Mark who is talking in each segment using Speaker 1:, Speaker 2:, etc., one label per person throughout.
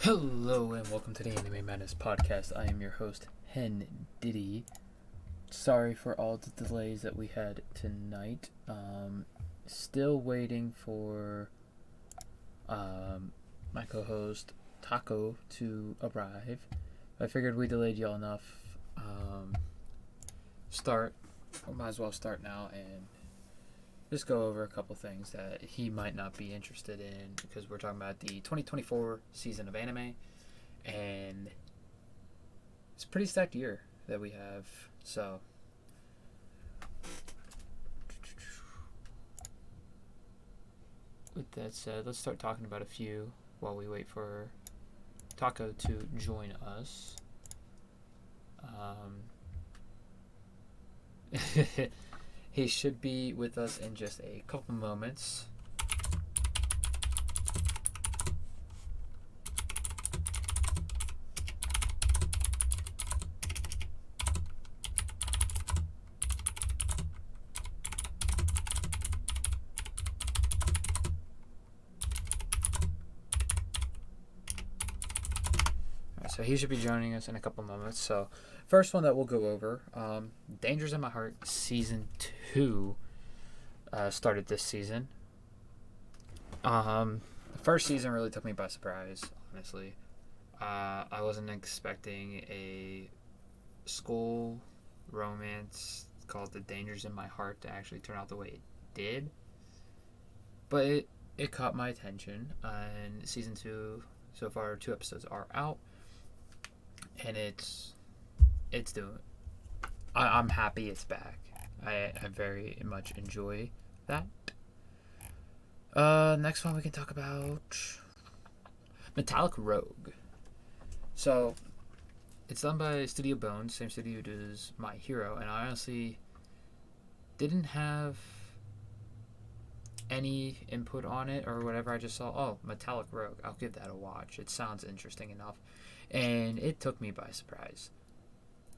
Speaker 1: Hello and welcome to the Anime Madness podcast. I am your host, HenDiddy. Sorry for all the delays that we had tonight. Still waiting for my co-host Tacco to arrive. I figured we delayed y'all enough. Might as well start now and just go over a couple things that he might not be interested in, because we're talking about the 2024 season of anime, and it's a pretty stacked year that we have. So with that said, let's start talking about a few while we wait for Taco to join us. He should be with us in just a couple moments. So he should be joining us in a couple moments. So first one that we'll go over, Dangers in My Heart Season 2 started this season. The first season really took me by surprise, honestly. I wasn't expecting a school romance called The Dangers in My Heart to actually turn out the way it did. But it caught my attention, and Season 2, so far 2 episodes are out. And it's doing. I'm happy it's back. I very much enjoy that. Next one we can talk about Metallic Rogue. So it's done by Studio Bones, same studio who does My Hero, and I honestly didn't have any input on it or whatever. I just saw, Metallic Rogue, I'll give that a watch. It sounds interesting enough. And it took me by surprise.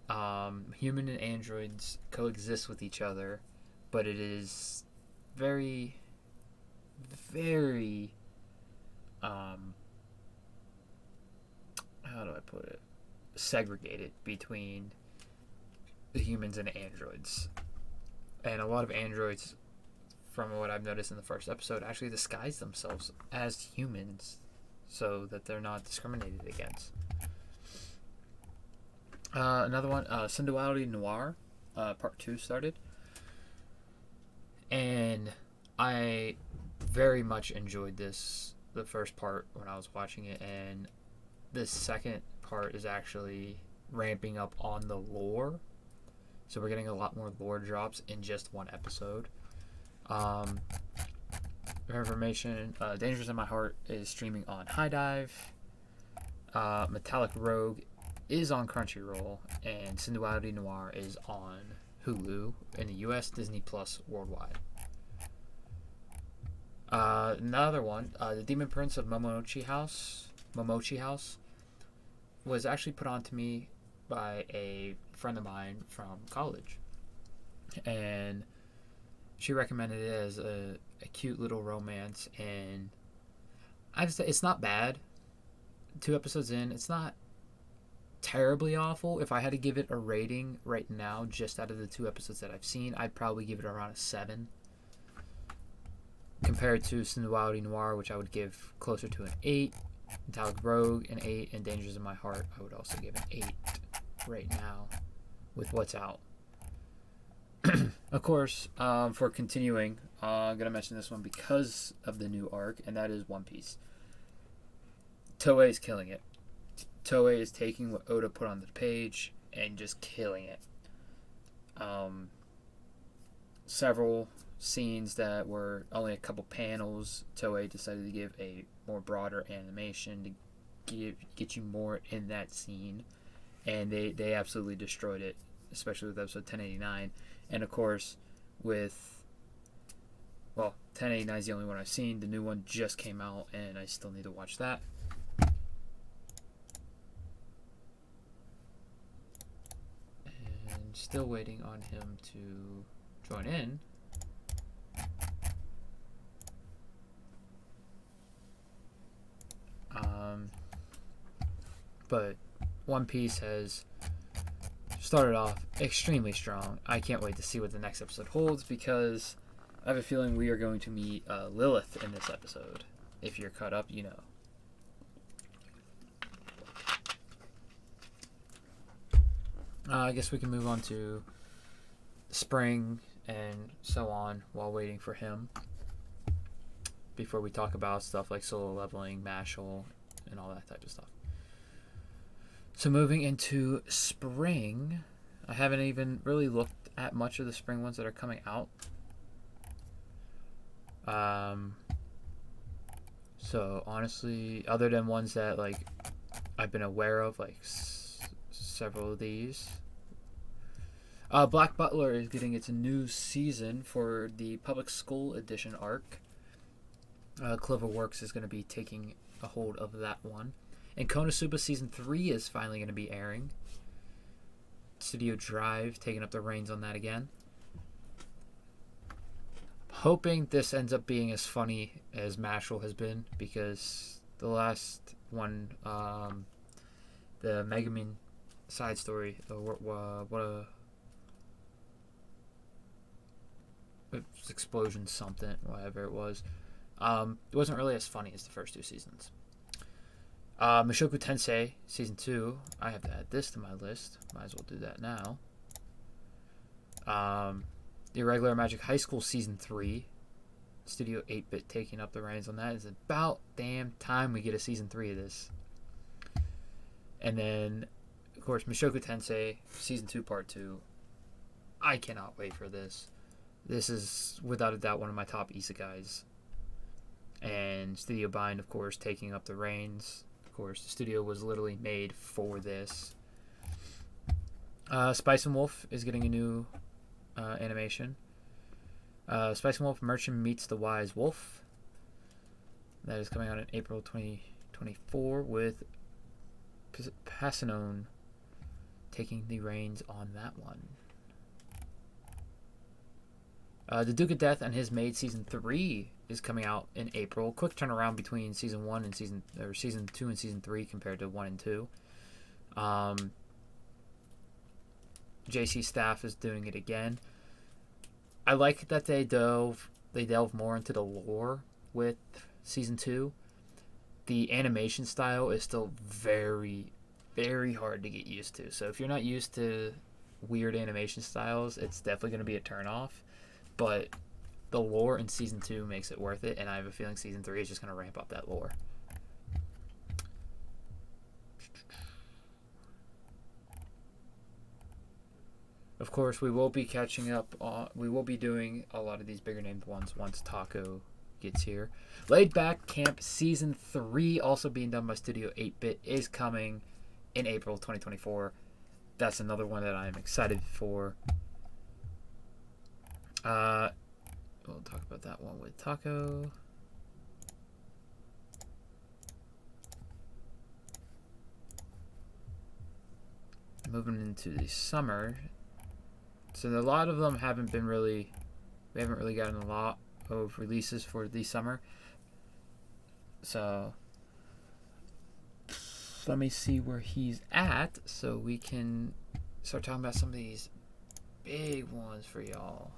Speaker 1: Human and androids coexist with each other, but it is very, very, how do I put it? Segregated between the humans and androids. And a lot of androids, from what I've noticed in the first episode, actually disguise themselves as humans so that they're not discriminated against. Another one, Sensuality Noir, Part 2 started. And I very much enjoyed the first part when I was watching it, and the second part is actually ramping up on the lore. So we're getting a lot more lore drops in just one episode. For information, Dangerous in My Heart is streaming on High Dive. Metallic Rogue is on Crunchyroll, and Sensuality Noir is on Hulu in the US, Disney Plus worldwide. Another one, The Demon Prince of Momochi House, was actually put on to me by a friend of mine from college, and she recommended it as a cute little romance, and I'd say it's not bad. 2 episodes in, it's not terribly awful. If I had to give it a rating right now, just out of the 2 episodes that I've seen, I'd probably give it around a 7. Compared to Sensuality Noir, which I would give closer to an 8. Metallic Rogue, an 8. And Dangers in My Heart, I would also give an 8 right now with what's out. Of course, for continuing, I'm going to mention this one because of the new arc, and that is One Piece. Toei is killing it. Toei is taking what Oda put on the page and just killing it. Several scenes that were only a couple panels, Toei decided to give a more broader animation to get you more in that scene, and they absolutely destroyed it, especially with episode 1089. And of course, with 1089 is the only one I've seen. The new one just came out, and I still need to watch that. And still waiting on him to join in. But One Piece has started off extremely strong. I can't wait to see what the next episode holds because I have a feeling we are going to meet Lilith in this episode. If you're caught up, you know. I guess we can move on to spring and so on while waiting for him. Before we talk about stuff like solo leveling, Mashal, and all that type of stuff. So moving into spring, I haven't even really looked at much of the spring ones that are coming out. So honestly, other than ones that like I've been aware of, like several of these. Black Butler is getting its new season for the public school edition arc. Cloverworks is going to be taking a hold of that one. And Konosuba Season 3 is finally going to be airing. Studio Drive taking up the reins on that again. Hoping this ends up being as funny as Mashal has been, because the last one, the Megumin side story, explosion something, whatever it was, it wasn't really as funny as the first two seasons. Mushoku Tensei Season 2, I have to add this to my list. Might as well do that now. The Irregular Magic High School Season 3, Studio 8-Bit taking up the reins on that. It's about damn time we get a Season 3 of this. And then, of course, Mushoku Tensei Season 2 Part 2. I cannot wait for this. This is, without a doubt, one of my top isekais. And Studio Bind, of course, taking up the reins. Of course, the studio was literally made for this. Spice and Wolf is getting a new animation. Spice and Wolf Merchant Meets the Wise Wolf. That is coming out in April 2024 with Passanone taking the reins on that one. The Duke of Death and His Maid Season 3 is coming out in April. Quick turnaround between Season 1 and Season 2 and Season 3 compared to 1 and 2. JC Staff is doing it again. I like that they delve more into the lore with Season 2. The animation style is still very, very hard to get used to. So if you're not used to weird animation styles, it's definitely going to be a turnoff. But the lore in Season 2 makes it worth it, and I have a feeling Season 3 is just going to ramp up that lore. Of course, we will be catching up on... We will be doing a lot of these bigger named ones once Tacco gets here. Laid Back Camp Season 3, also being done by Studio 8-Bit, is coming in April 2024. That's another one that I'm excited for. We'll talk about that one with Tacco. Moving into the summer. So a lot of them we haven't really gotten a lot of releases for the summer. So let me see where he's at so we can start talking about some of these big ones for y'all.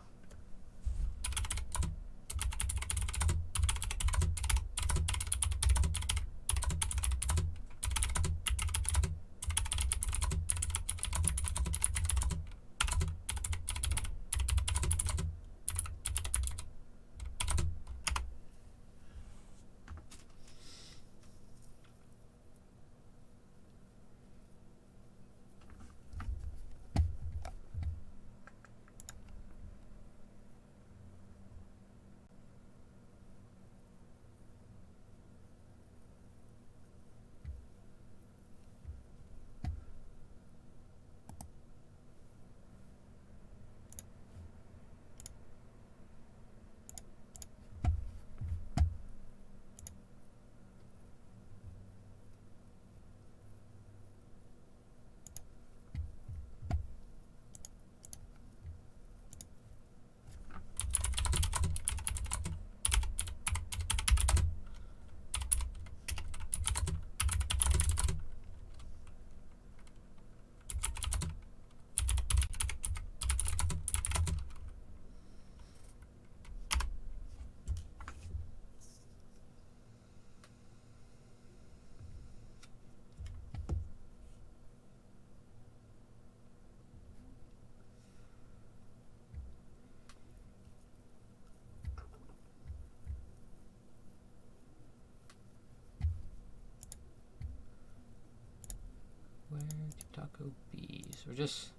Speaker 1: Taco Bees. We're just.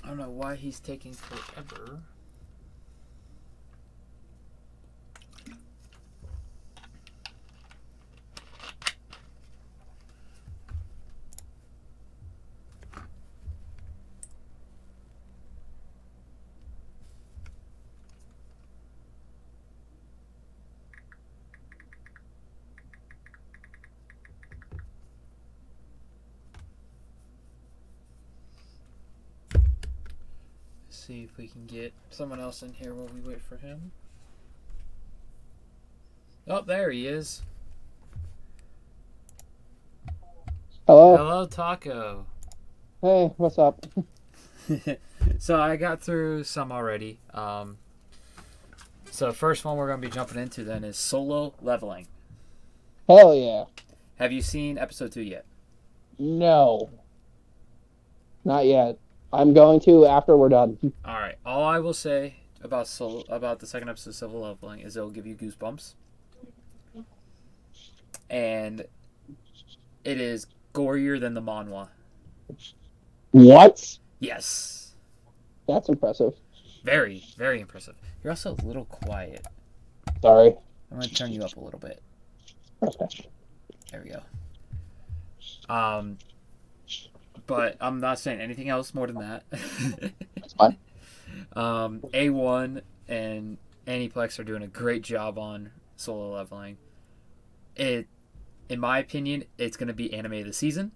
Speaker 1: I don't know why he's taking forever. See if we can get someone else in here while we wait for him. Oh, there he is.
Speaker 2: Hello.
Speaker 1: Hello, Tacco.
Speaker 2: Hey, what's up?
Speaker 1: So I got through some already. So first one we're going to be jumping into then is solo leveling.
Speaker 2: Hell yeah.
Speaker 1: Have you seen episode 2 yet?
Speaker 2: No. Not yet. I'm going to after we're done.
Speaker 1: All right. All I will say about the second episode of solo leveling is it'll give you goosebumps, and it is gorier than the manhwa.
Speaker 2: What?
Speaker 1: Yes.
Speaker 2: That's impressive.
Speaker 1: Very, very impressive. You're also a little quiet.
Speaker 2: Sorry.
Speaker 1: I'm going to turn you up a little bit.
Speaker 2: Okay.
Speaker 1: There we go. But I'm not saying anything else more than that.
Speaker 2: That's fine.
Speaker 1: A1 and Aniplex are doing a great job on solo leveling. In my opinion, it's going to be anime of the season.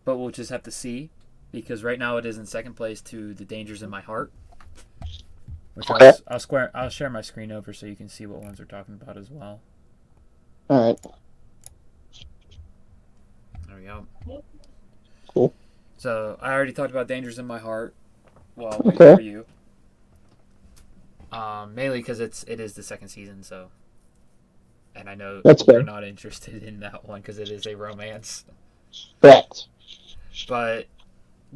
Speaker 1: But we'll just have to see. Because right now it is in second place to The Dangers in My Heart. Which
Speaker 2: Okay.
Speaker 1: I'll share my screen over so you can see what ones we're talking about as well.
Speaker 2: All right.
Speaker 1: There we go.
Speaker 2: Cool.
Speaker 1: So I already talked about Dangers in My Heart while waiting
Speaker 2: Okay.
Speaker 1: for you. Mainly because it is the second season, so. And I know
Speaker 2: That's
Speaker 1: you're
Speaker 2: fair.
Speaker 1: not interested in that one because it is a romance.
Speaker 2: Correct.
Speaker 1: But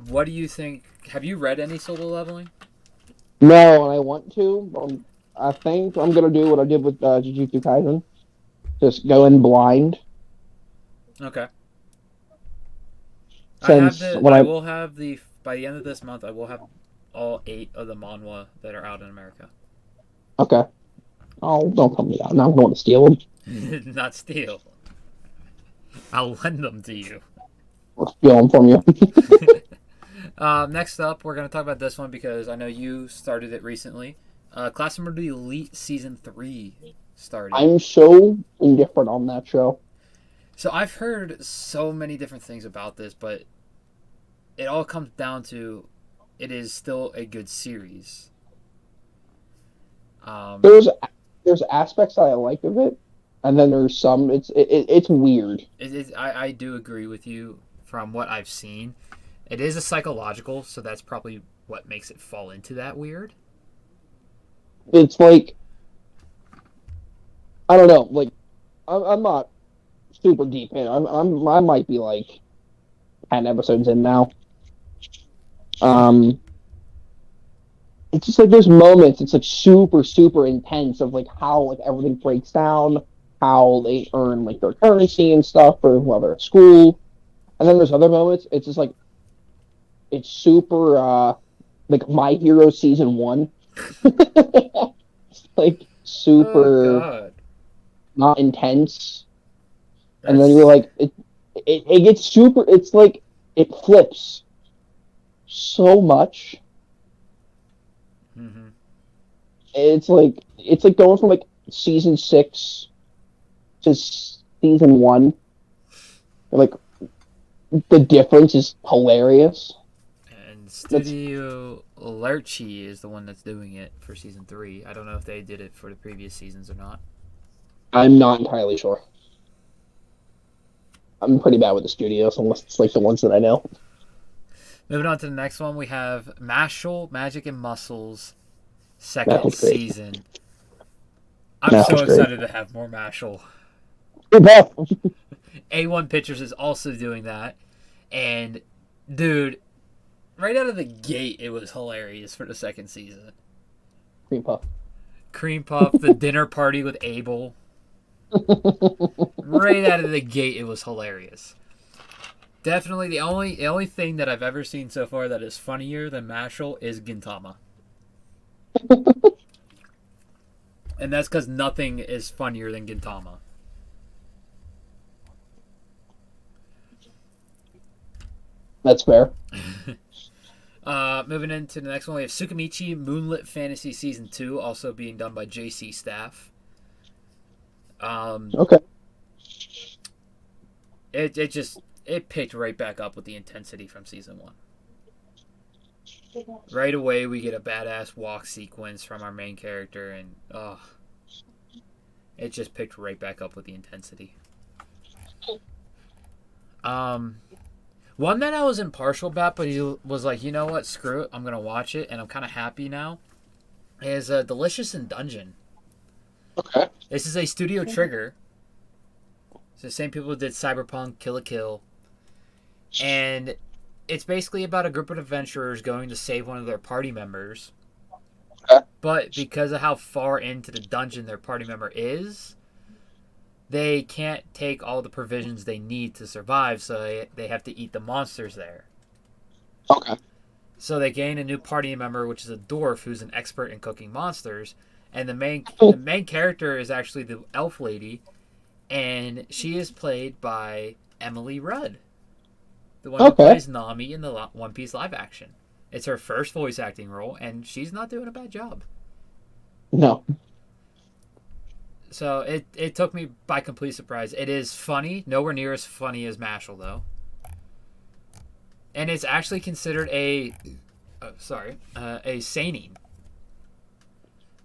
Speaker 1: what do you think? Have you read any solo leveling?
Speaker 2: No, and I want to. I think I'm gonna do what I did with Jujutsu Kaisen. Just go in blind.
Speaker 1: Okay.
Speaker 2: Since when
Speaker 1: I
Speaker 2: I
Speaker 1: will have by the end of this month, I will have all 8 of the manhwa that are out in America.
Speaker 2: okay. Oh, don't tell me that. Now I'm going to steal them.
Speaker 1: Not steal. I'll lend them to you.
Speaker 2: Or steal them from you.
Speaker 1: Next up, we're going to talk about this one because I know you started it recently. Class Member Elite Season 3 started.
Speaker 2: I'm so indifferent on that show.
Speaker 1: So I've heard so many different things about this, but it all comes down to it is still a good series.
Speaker 2: There's aspects that I like of it, and then there's some it's weird.
Speaker 1: I do agree with you from what I've seen. It is a psychological, so that's probably what makes it fall into that weird.
Speaker 2: It's like I don't know, like I'm not super deep in. I might be like 10 episodes in now. Um, it's just like there's moments. It's like super intense of like how like everything breaks down, how they earn like their currency and stuff for while they're at school, and then there's other moments. It's just like it's super like My Hero season 1. Like
Speaker 1: Oh
Speaker 2: super
Speaker 1: God,
Speaker 2: not intense, and then you're
Speaker 1: that's
Speaker 2: like it gets super. It's like it flips so much.
Speaker 1: mm-hmm.
Speaker 2: It's like going from like season 6 to season 1. Like the difference is hilarious.
Speaker 1: And
Speaker 2: That's
Speaker 1: Studio Lerchi is the one that's doing it for season 3. I don't know if they did it for the previous seasons or not.
Speaker 2: I'm not entirely sure. I'm pretty bad with the studios, unless it's like the ones that I know.
Speaker 1: Moving on to the next one, we have Mashal, Magic and Muscles,
Speaker 2: That
Speaker 1: second
Speaker 2: was great.
Speaker 1: season. I'm
Speaker 2: That
Speaker 1: so
Speaker 2: was great.
Speaker 1: excited to have more Mashal.
Speaker 2: That
Speaker 1: A1 Pictures is also doing that. And, dude, right out of the gate, it was hilarious for the second season.
Speaker 2: cream puff.
Speaker 1: Cream Puff, the dinner party with Abel. Right out of the gate, it was hilarious. Definitely the only thing that I've ever seen so far that is funnier than Mashal is Gintama. And that's because nothing is funnier than Gintama.
Speaker 2: That's fair.
Speaker 1: Moving into the next one, we have Tsukimichi Moonlit Fantasy Season 2, also being done by JC Staff.
Speaker 2: Okay.
Speaker 1: It picked right back up with the intensity from Season 1. Right away, we get a badass walk sequence from our main character, and it just picked right back up with the intensity. One that I was impartial about, but he was like, you know what, screw it, I'm gonna watch it, and I'm kind of happy now. Is Delicious in Dungeon.
Speaker 2: Okay.
Speaker 1: This is a Studio Trigger. It's the same people who did Cyberpunk, Kill la Kill, and it's basically about a group of adventurers going to save one of their party members.
Speaker 2: Okay.
Speaker 1: But because of how far into the dungeon their party member is, they can't take all the provisions they need to survive, so they have to eat the monsters there.
Speaker 2: Okay.
Speaker 1: So they gain a new party member, which is a dwarf who's an expert in cooking monsters, and the main character is actually the elf lady, and she is played by Emily Rudd, the one who plays Nami in the One Piece live action. It's her first voice acting role, and she's not doing a bad job.
Speaker 2: No.
Speaker 1: So it took me by complete surprise. It is funny, nowhere near as funny as Mashal though, and it's actually considered a seinen.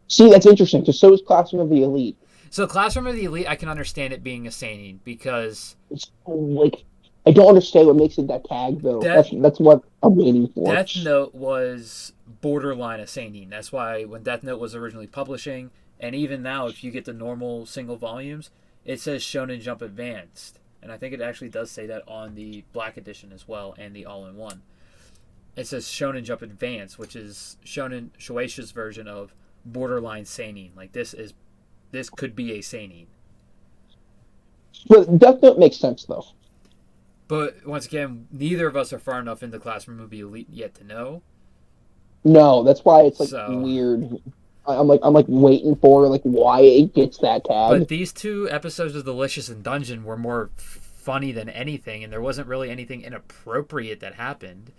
Speaker 2: See, that's interesting, because so is Classroom of the Elite.
Speaker 1: So Classroom of the Elite, I can understand it being a seinen because
Speaker 2: It's like, I don't understand what makes it that tag, though. That's what I'm waiting for.
Speaker 1: Death Note was borderline a seinen. That's why when Death Note was originally publishing, and even now, if you get the normal single volumes, it says Shonen Jump Advanced. And I think it actually does say that on the Black Edition as well, and the All-in-One. It says Shonen Jump Advanced, which is Shonen Shueisha's version of borderline seinen. Like, this could be a seinen.
Speaker 2: But Death Note makes sense, though.
Speaker 1: But, once again, neither of us are far enough into Classroom of the Elite yet to know.
Speaker 2: No, that's why it's, like, weird. I'm like waiting for like why it gets that tag.
Speaker 1: But these 2 episodes of Delicious in Dungeon were more funny than anything, and there wasn't really anything inappropriate that happened.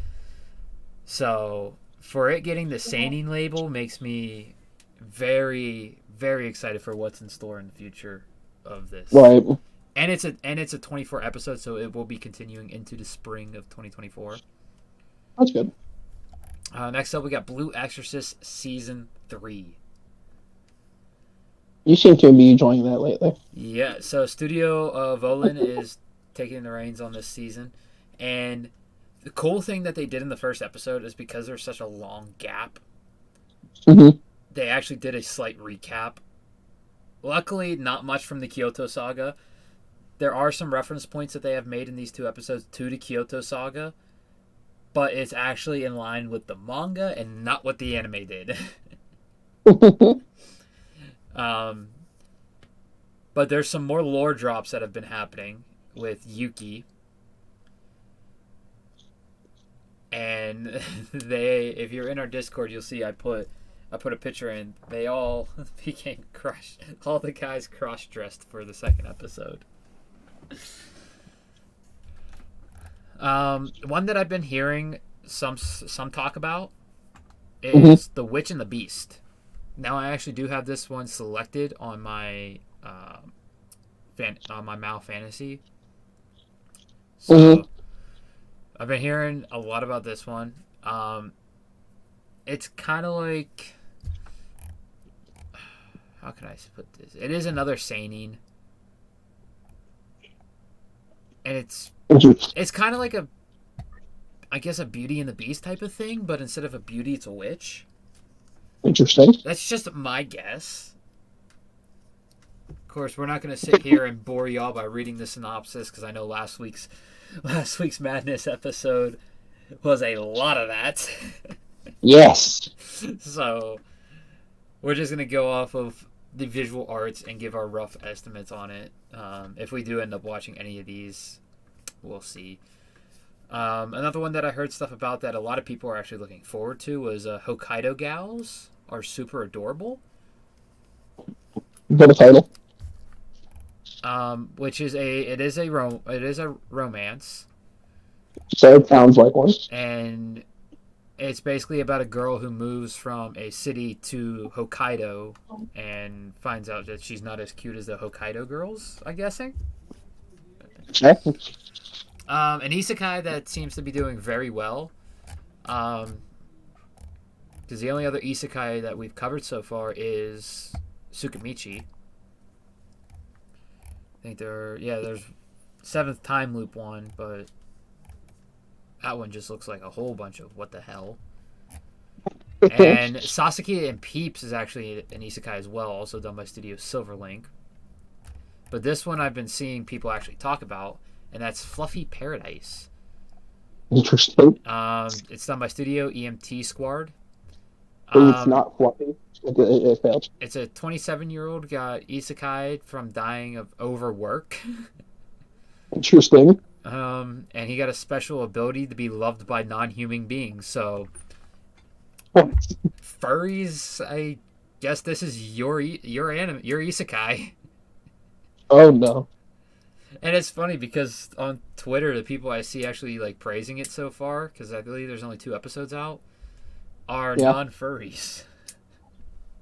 Speaker 1: So for it getting the seinen label makes me very, very excited for what's in store in the future of this.
Speaker 2: Right.
Speaker 1: And it's a 24 episode, so it will be continuing into the spring of 2024.
Speaker 2: That's good.
Speaker 1: Next up, we got Blue Exorcist Season 3.
Speaker 2: You seem to be enjoying that lately.
Speaker 1: Yeah, so Studio Volin is taking the reins on this season. And the cool thing that they did in the first episode is because there's such a long gap, they actually did a slight recap. Luckily, not much from the Kyoto Saga. There are some reference points that they have made in these 2 episodes to the Kyoto Saga, but it's actually in line with the manga and not what the anime did. But there's some more lore drops that have been happening with Yuki. And if you're in our Discord, you'll see I put a picture in. They all became crushed. All the guys cross-dressed for the second episode. One that I've been hearing some talk about is The Witch and the Beast. Now I actually do have this one selected on my my Mal Fantasy. So I've been hearing a lot about this one. Um, it's kind of like, how can I put this? It is another seinen, and it's kind of like a, I guess, a Beauty and the Beast type of thing, but instead of a beauty, it's a witch.
Speaker 2: Interesting.
Speaker 1: That's just my guess. Of course, we're not going to sit here and bore y'all by reading the synopsis because I know last week's Madness episode was a lot of that.
Speaker 2: Yes.
Speaker 1: So we're just going to go off of the visual arts and give our rough estimates on it. If we do end up watching any of these, we'll see. Another one that I heard stuff about that a lot of people are actually looking forward to was Hokkaido Gals are super adorable.
Speaker 2: Is that a title?
Speaker 1: Which is it is a romance,
Speaker 2: So it sounds like one.
Speaker 1: and it's basically about a girl who moves from a city to Hokkaido and finds out that she's not as cute as the Hokkaido girls, I'm guessing.
Speaker 2: Okay.
Speaker 1: An isekai that seems to be doing very well. Because the only other isekai that we've covered so far is Tsukimichi. I think there's Seventh Time Loop one, but that one just looks like a whole bunch of what the hell. And Sasaki and Peeps is actually an isekai as well, also done by Studio Silverlink. But this one I've been seeing people actually talk about, and that's Fluffy Paradise.
Speaker 2: Interesting.
Speaker 1: It's done by Studio EMT Squad.
Speaker 2: It's not fluffy. It failed.
Speaker 1: It's a 27-year-old got isekai from dying of overwork.
Speaker 2: Interesting.
Speaker 1: And he got a special ability to be loved by non-human beings. So furries, I guess this is your isekai.
Speaker 2: Oh no.
Speaker 1: And it's funny because on Twitter, the people I see actually like praising it so far, because I believe there's only 2 episodes out, are non-furries.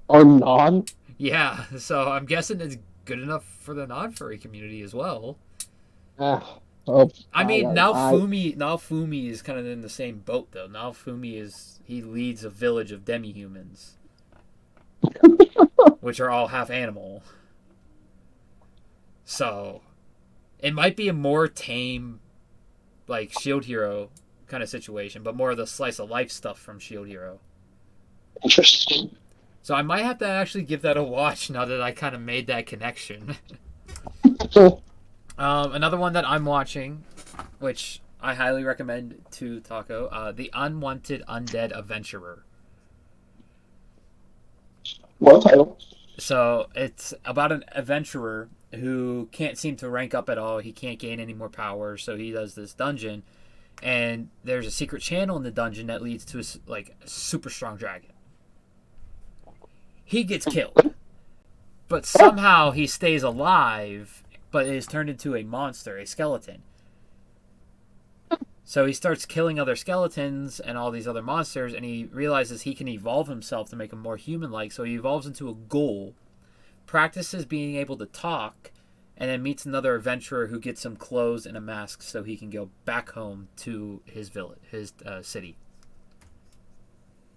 Speaker 2: Are non?
Speaker 1: Yeah, so I'm guessing it's good enough for the non-furry community as well. I mean, Naofumi is kind of in the same boat though. He leads a village of demi-humans, which are all half animal. So it might be a more tame, like Shield Hero kind of situation, but more of the slice of life stuff from Shield Hero.
Speaker 2: Interesting.
Speaker 1: So I might have to actually give that a watch now that I kind of made that connection. Another one that I'm watching, which I highly recommend to Tacco, The Unwanted Undead Adventurer.
Speaker 2: What title?
Speaker 1: So it's about an adventurer who can't seem to rank up at all. He can't gain any more power, so he does this dungeon, and there's a secret channel in the dungeon that leads to a super strong dragon. He gets killed, but somehow he stays alive, but is turned into a monster, a skeleton. So he starts killing other skeletons and all these other monsters, and he realizes he can evolve himself to make him more human-like. So he evolves into a ghoul, practices being able to talk, and then meets another adventurer who gets some clothes and a mask so he can go back home to his village, his city.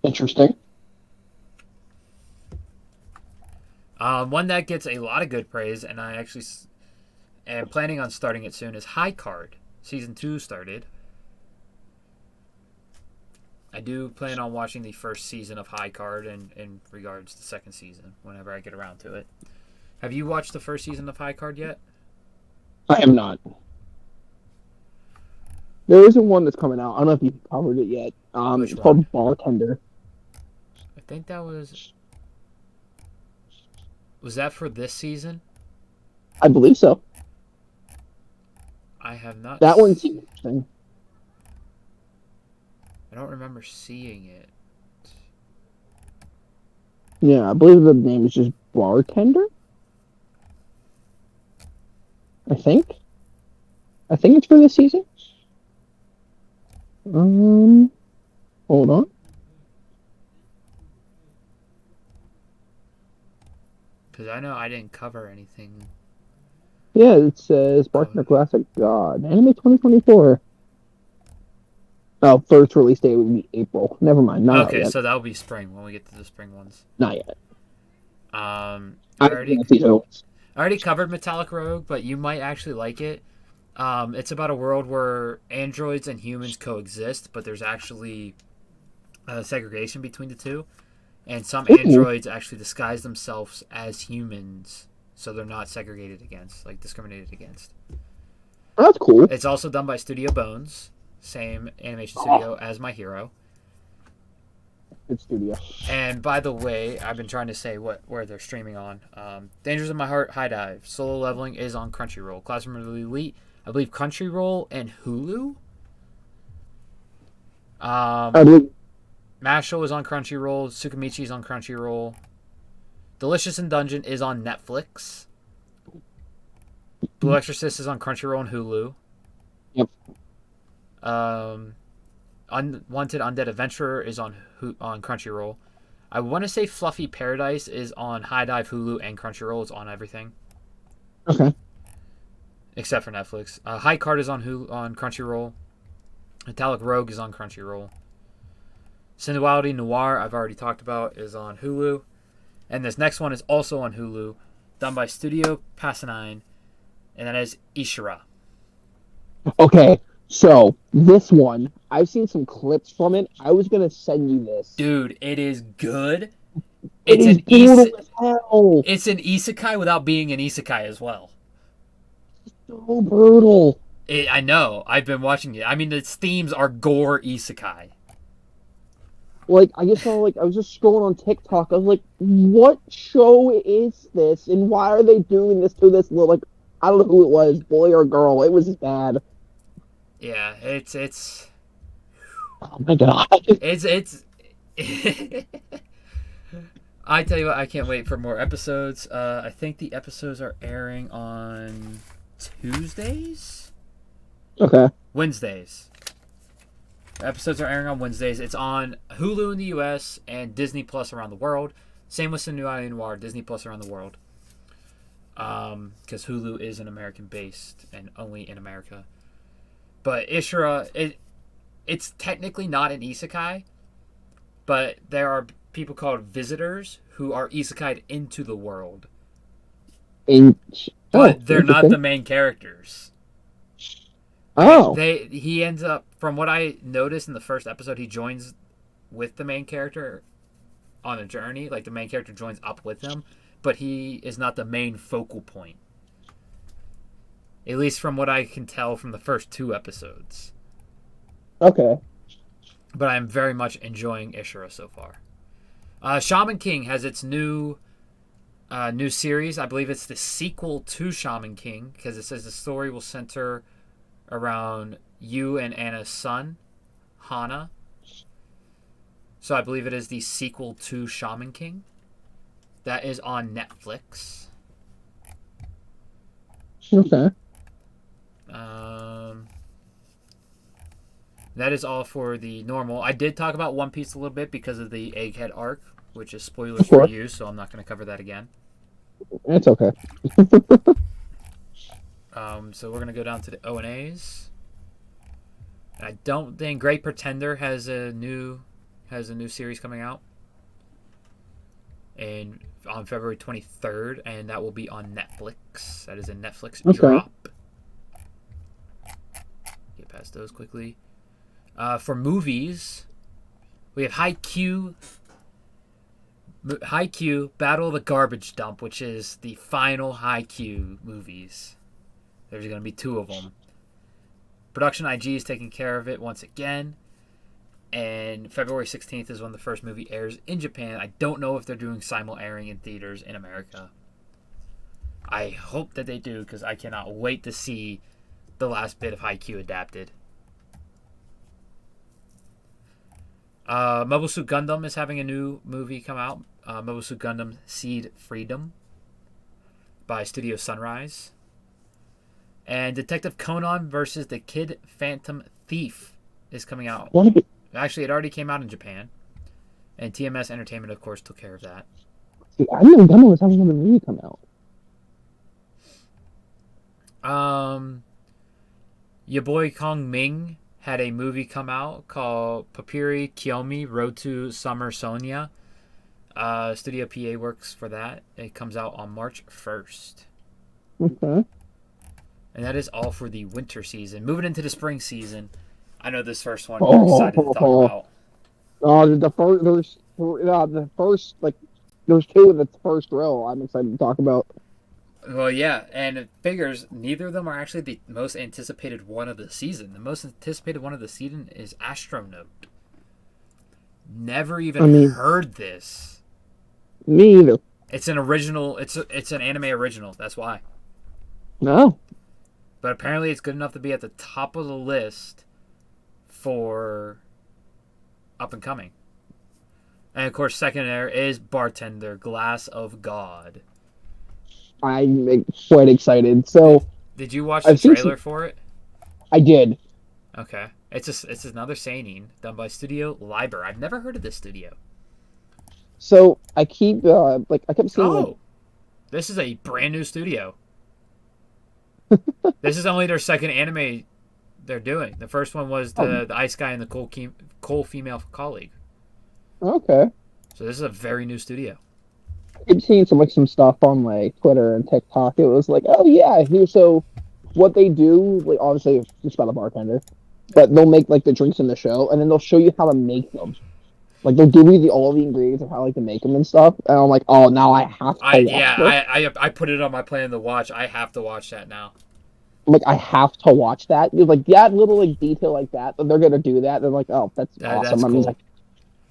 Speaker 2: Interesting.
Speaker 1: One that gets a lot of good praise, and I actually am planning on starting it soon, is High Card. Season 2 started. I do plan on watching the first season of High Card in regards to the second season whenever I get around to it. Have you watched the first season of High Card yet?
Speaker 2: I am not. There isn't one that's coming out. I don't know if you've covered it yet. It's called Bartender.
Speaker 1: I think that was... Was that for this season?
Speaker 2: I believe so.
Speaker 1: I have not...
Speaker 2: That one seems interesting.
Speaker 1: I don't remember seeing it.
Speaker 2: Yeah, I believe the name is just Bartender. I think it's for this season. Hold on.
Speaker 1: Because I know I didn't cover anything.
Speaker 2: Yeah, it says Bartender Classic God. Anime 2024. Oh, first release date would be April. Never mind, not out
Speaker 1: Okay,
Speaker 2: yet.
Speaker 1: so that'll be spring when we get to the spring ones.
Speaker 2: Not yet.
Speaker 1: I
Speaker 2: I
Speaker 1: already
Speaker 2: can't see who.
Speaker 1: I already covered Metallic Rogue, but you might actually like it. It's about a world where androids and humans coexist, but there's actually segregation between the two. And some
Speaker 2: Ooh,
Speaker 1: androids actually disguise themselves as humans, so they're not segregated against, like discriminated against.
Speaker 2: that's cool.
Speaker 1: It's also done by Studio Bones, same animation
Speaker 2: Oh,
Speaker 1: studio as My Hero.
Speaker 2: good studio.
Speaker 1: And by the way, I've been trying to say where they're streaming on. Dangers in My Heart, High Dive, Solo Leveling is on Crunchyroll. Classroom of the Elite, I believe Crunchyroll and Hulu.
Speaker 2: I believe.
Speaker 1: Mashle is on Crunchyroll. Tsukimichi is on Crunchyroll. Delicious in Dungeon is on Netflix. Blue Exorcist is on Crunchyroll and Hulu.
Speaker 2: Yep.
Speaker 1: Unwanted Undead Adventurer is on Crunchyroll. I want to say Fluffy Paradise is on High Dive, Hulu, and Crunchyroll. It's on everything
Speaker 2: Okay.
Speaker 1: except for Netflix. High Card is on Crunchyroll. Metallic Rogue is on Crunchyroll. Sensuality Noir, I've already talked about, is on Hulu. And this next one is also on Hulu, done by Studio Passanine, and that is Ishira.
Speaker 2: Okay. So this one, I've seen some clips from it. I was gonna send you this.
Speaker 1: Dude, it is good.
Speaker 2: It
Speaker 1: It's
Speaker 2: is
Speaker 1: an
Speaker 2: brutal as hell.
Speaker 1: it's an isekai without being an isekai as well.
Speaker 2: So brutal.
Speaker 1: I know. I've been watching it. I mean, its themes are gore isekai.
Speaker 2: Like I just saw, like I was just scrolling on TikTok. I was like, what show is this, and why are they doing this to this little, like, I don't know who it was, boy or girl. It was bad.
Speaker 1: Yeah, it's
Speaker 2: Oh my god.
Speaker 1: it's. I tell you what, I can't wait for more episodes. I think the episodes are airing on Tuesdays,
Speaker 2: Okay.
Speaker 1: Wednesdays. The episodes are airing on Wednesdays. It's on Hulu in the U.S. and Disney Plus around the world. Same with Sensuality Noir, Disney Plus around the world. Because Hulu is an American based and only in America. But Ishira, it's technically not an isekai, but there are people called visitors who are isekai'd into the world.
Speaker 2: In oh,
Speaker 1: But they're not
Speaker 2: interesting.
Speaker 1: the main characters. Like
Speaker 2: Oh,
Speaker 1: he ends up, from what I noticed in the first episode, he joins with the main character on a journey. Like the main character joins up with him, but he is not the main focal point. At least from what I can tell from the first two episodes.
Speaker 2: okay.
Speaker 1: But I'm very much enjoying Ishira so far. Shaman King has its new series. I believe it's the sequel to Shaman King because it says the story will center around you and Anna's son, Hana. So I believe it is the sequel to Shaman King. That is on Netflix.
Speaker 2: Okay.
Speaker 1: Um, that is all for the normal. I did talk about One Piece a little bit because of the Egghead arc, which is spoilers
Speaker 2: Of
Speaker 1: for
Speaker 2: course.
Speaker 1: you, so I'm not going to cover that again.
Speaker 2: It's okay.
Speaker 1: So we're going to go down to the O&As. I don't think Great Pretender has a new series coming out and on February 23rd, and that will be on Netflix. That is a Netflix
Speaker 2: Okay.
Speaker 1: drop. Get past those quickly. For movies, we have Haikyuu, Battle of the Garbage Dump, which is the final Haikyuu movies. There's going to be two of them. Production IG is taking care of it once again. And February 16th is when the first movie airs in Japan. I don't know if they're doing simul airing in theaters in America. I hope that they do because I cannot wait to see the last bit of Haikyuu adapted. Mobile Suit Gundam is having a new movie come out. Mobile Suit Gundam Seed Freedom by Studio Sunrise. And Detective Conan versus the Kid Phantom Thief is coming out. Actually, it already came out in Japan. And TMS Entertainment, of course, took care of that.
Speaker 2: See, I didn't know was having another movie come out.
Speaker 1: Your boy Kong Ming had a movie come out called Papiri Kiyomi Road to Summer Sonia. Studio PA works for that. It comes out on March 1st.
Speaker 2: Okay.
Speaker 1: And that is all for the winter season. Moving into the spring season, I know this first one you're excited to talk
Speaker 2: Oh,
Speaker 1: about.
Speaker 2: the first the first like there's two in the first row. I'm excited to talk about.
Speaker 1: Well, yeah, and it figures neither of them are actually the most anticipated one of the season. The most anticipated one of the season is Astronaut. Never even
Speaker 2: I mean,
Speaker 1: heard this.
Speaker 2: me either.
Speaker 1: It's an original. It's an anime original. That's why.
Speaker 2: No.
Speaker 1: But apparently, it's good enough to be at the top of the list for up and coming. And of course, second there is Bartender Glass of God.
Speaker 2: I'm quite excited. So
Speaker 1: Did you watch the
Speaker 2: I've seen
Speaker 1: trailer for it?
Speaker 2: I did.
Speaker 1: Okay, it's another seinen done by Studio Liber. I've never heard of this studio.
Speaker 2: So I keep I kept seeing like
Speaker 1: Oh, this is a brand new studio. This is only their second anime they're doing. The first one was the Ice Guy and the cool female colleague.
Speaker 2: okay.
Speaker 1: So this is a very new studio.
Speaker 2: I keep seeing some stuff on like Twitter and TikTok. It was like, oh yeah, here. So what they do, like obviously it's just about a bartender, but they'll make like the drinks in the show, and then they'll show you how to make them. Like they'll give you all the ingredients of how like to make them and stuff. And I'm like, oh, now I have to watch this.
Speaker 1: I put it on my plan to watch. I have to watch that now.
Speaker 2: Like I have to watch that. You're like that little like detail like that, but they're gonna do that. They're like, oh, that's awesome.
Speaker 1: That's
Speaker 2: I mean,
Speaker 1: cool.
Speaker 2: like,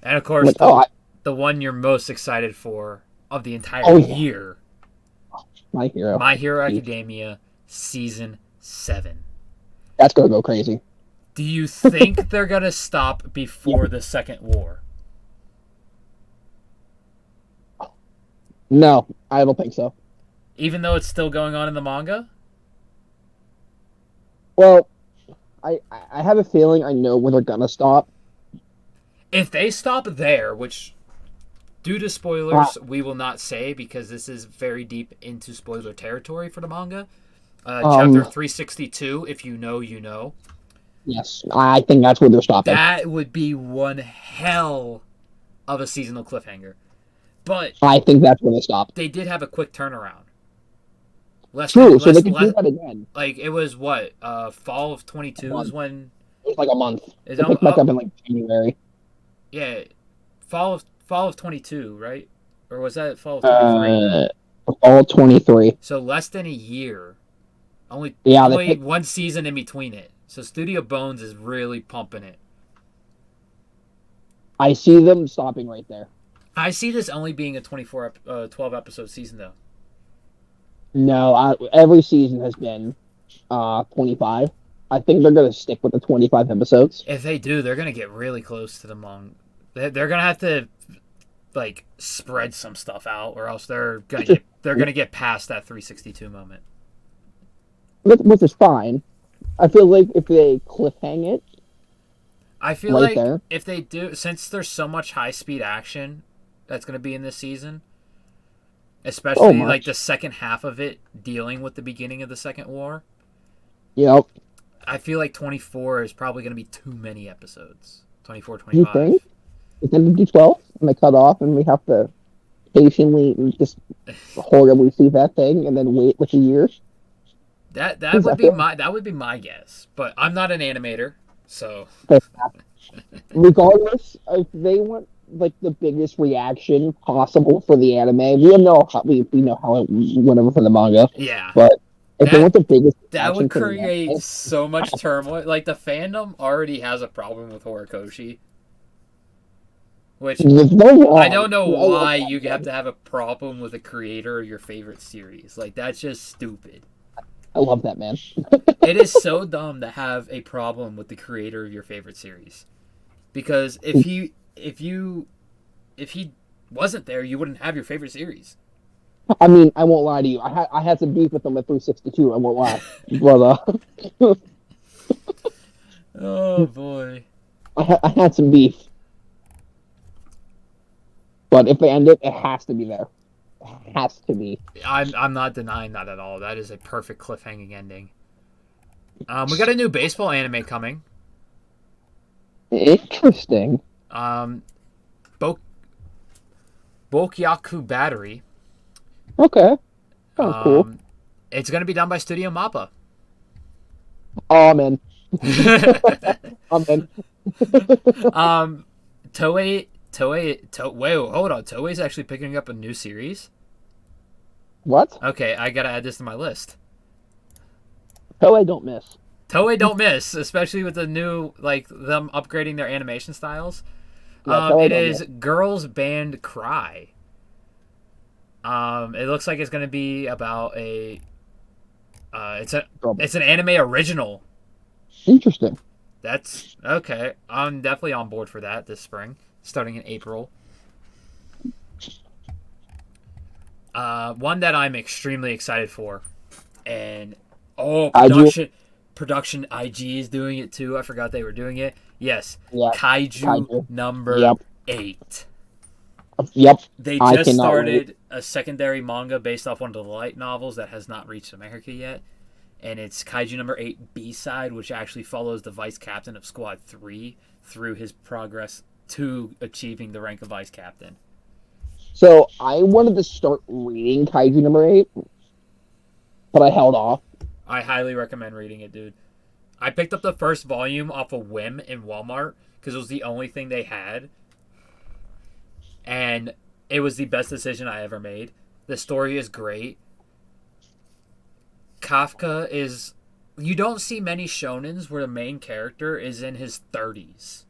Speaker 1: And of course,
Speaker 2: like oh,
Speaker 1: the one you're most excited for of the entire
Speaker 2: yeah.
Speaker 1: year,
Speaker 2: My Hero.
Speaker 1: My Hero Academia Season 7.
Speaker 2: That's gonna go crazy.
Speaker 1: Do you think they're gonna stop before the second war?
Speaker 2: No, I don't think so.
Speaker 1: Even though it's still going on in the manga?
Speaker 2: Well, I have a feeling I know where they're gonna stop.
Speaker 1: If they stop there, which due to spoilers, we will not say because this is very deep into spoiler territory for the manga. Chapter 362, if you know, you know.
Speaker 2: Yes, I think that's where they're stopping.
Speaker 1: That would be one hell of a seasonal cliffhanger. But
Speaker 2: I think that's where they stop.
Speaker 1: They did have a quick turnaround.
Speaker 2: True, so they can do that again.
Speaker 1: Like it was what fall of 22 is when
Speaker 2: it was like a month.
Speaker 1: It
Speaker 2: picked back up in like January.
Speaker 1: Yeah, fall of 22, right? Or was that fall of 23?
Speaker 2: Fall 23.
Speaker 1: So less than a year. Only one season in between it. So Studio Bones is really pumping it.
Speaker 2: I see them stopping right there.
Speaker 1: I see this only being a 12 episode season though.
Speaker 2: No, every season has been 25. I think they're going to stick with the 25 episodes.
Speaker 1: If they do, they're going to get really close to the long. They're going to have to like spread some stuff out, or else they're going to get past that 362 moment.
Speaker 2: Which is fine. I feel like if they cliffhang it,
Speaker 1: I feel like if they do, since there's so much high speed action that's going to be in this season, especially like the second half of it dealing with the beginning of the Second War.
Speaker 2: Yep.
Speaker 1: I feel like 24 is probably going to be too many episodes. 24, 25.
Speaker 2: You think? It's going to do 12 and they cut off and we have to patiently just horribly see that thing and then wait like a year?
Speaker 1: That would be my guess. But I'm not an animator, so
Speaker 2: regardless, if they want like the biggest reaction possible for the anime, we know how it went over for the manga.
Speaker 1: Yeah.
Speaker 2: But if they want the biggest,
Speaker 1: that would create so much turmoil. Like the fandom already has a problem with Horikoshi, which I don't know why you have to have a problem with a creator of your favorite series. Like that's just stupid.
Speaker 2: I love that man.
Speaker 1: It is so dumb to have a problem with the creator of your favorite series, because if he wasn't there, you wouldn't have your favorite series.
Speaker 2: I mean, I won't lie to you. I had some beef with them at 362. I won't lie, but
Speaker 1: oh boy,
Speaker 2: I had some beef. But if they end it, it has to be there. It has to be.
Speaker 1: I'm not denying that at all. That is a perfect cliffhanging ending. We got a new baseball anime coming.
Speaker 2: Interesting.
Speaker 1: Um, Bok- Bokyaku Battery.
Speaker 2: Okay. Sounds cool.
Speaker 1: Um, it's going to be done by Studio Mappa.
Speaker 2: Oh, I'm in. I'm in.
Speaker 1: um, wait, hold on. Toei's actually picking up a new series.
Speaker 2: What?
Speaker 1: Okay, I gotta add this to my list.
Speaker 2: Oh, I don't miss.
Speaker 1: Toei don't miss, especially with the new, like, them upgrading their animation styles.
Speaker 2: Yeah, tell I
Speaker 1: It
Speaker 2: don't
Speaker 1: is
Speaker 2: miss.
Speaker 1: Girls Band Cry. It looks like it's gonna be about a. It's a.
Speaker 2: Girl.
Speaker 1: It's an anime original.
Speaker 2: Interesting.
Speaker 1: That's okay. I'm definitely on board for that this spring, starting in April. One that I'm extremely excited for, and
Speaker 2: Kaiju.
Speaker 1: production IG is doing it too. I forgot they were doing it. Yes,
Speaker 2: Yeah,
Speaker 1: Kaiju
Speaker 2: Kaiju.
Speaker 1: number
Speaker 2: Yep.
Speaker 1: 8.
Speaker 2: Yep.
Speaker 1: They
Speaker 2: I
Speaker 1: just
Speaker 2: cannot wait.
Speaker 1: started a secondary manga based off one of the light novels that has not reached America yet, and it's Kaiju number 8 B side, which actually follows the vice captain of Squad 3 through his progress to achieving the rank of vice captain.
Speaker 2: So I wanted to start reading Kaiju number 8, but I held off.
Speaker 1: I highly recommend reading it, dude. I picked up the first volume off a whim in Walmart because it was the only thing they had, and it was the best decision I ever made. The story is great. Kafka is. You don't see many shonens where the main character is in his 30s.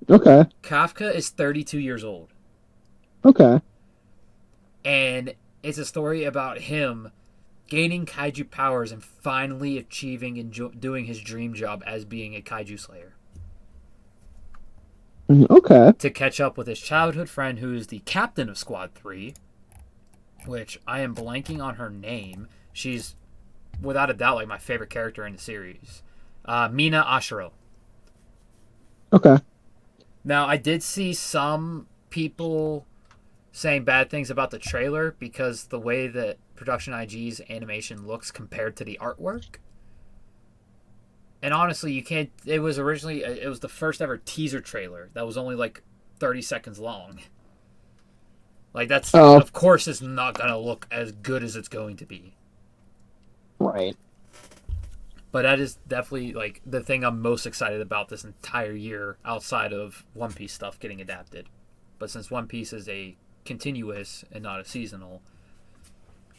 Speaker 2: Okay.
Speaker 1: Kafka is 32 years old.
Speaker 2: Okay.
Speaker 1: And it's a story about him gaining kaiju powers and finally achieving and doing his dream job as being a kaiju slayer.
Speaker 2: Okay.
Speaker 1: To catch up with his childhood friend who is the captain of Squad 3, which I am blanking on her name. She's, without a doubt, like my favorite character in the series. Mina Ashiro.
Speaker 2: Okay.
Speaker 1: Now, I did see some people saying bad things about the trailer because the way that Production IG's animation looks compared to the artwork. And honestly, you can't. It was the first ever teaser trailer that was only like 30 seconds long. Like, that's,
Speaker 2: Oh,
Speaker 1: of course, it's not going to look as good as it's going to be.
Speaker 2: right.
Speaker 1: But that is definitely, like, the thing I'm most excited about this entire year outside of One Piece stuff getting adapted. But since One Piece is a continuous and not a seasonal,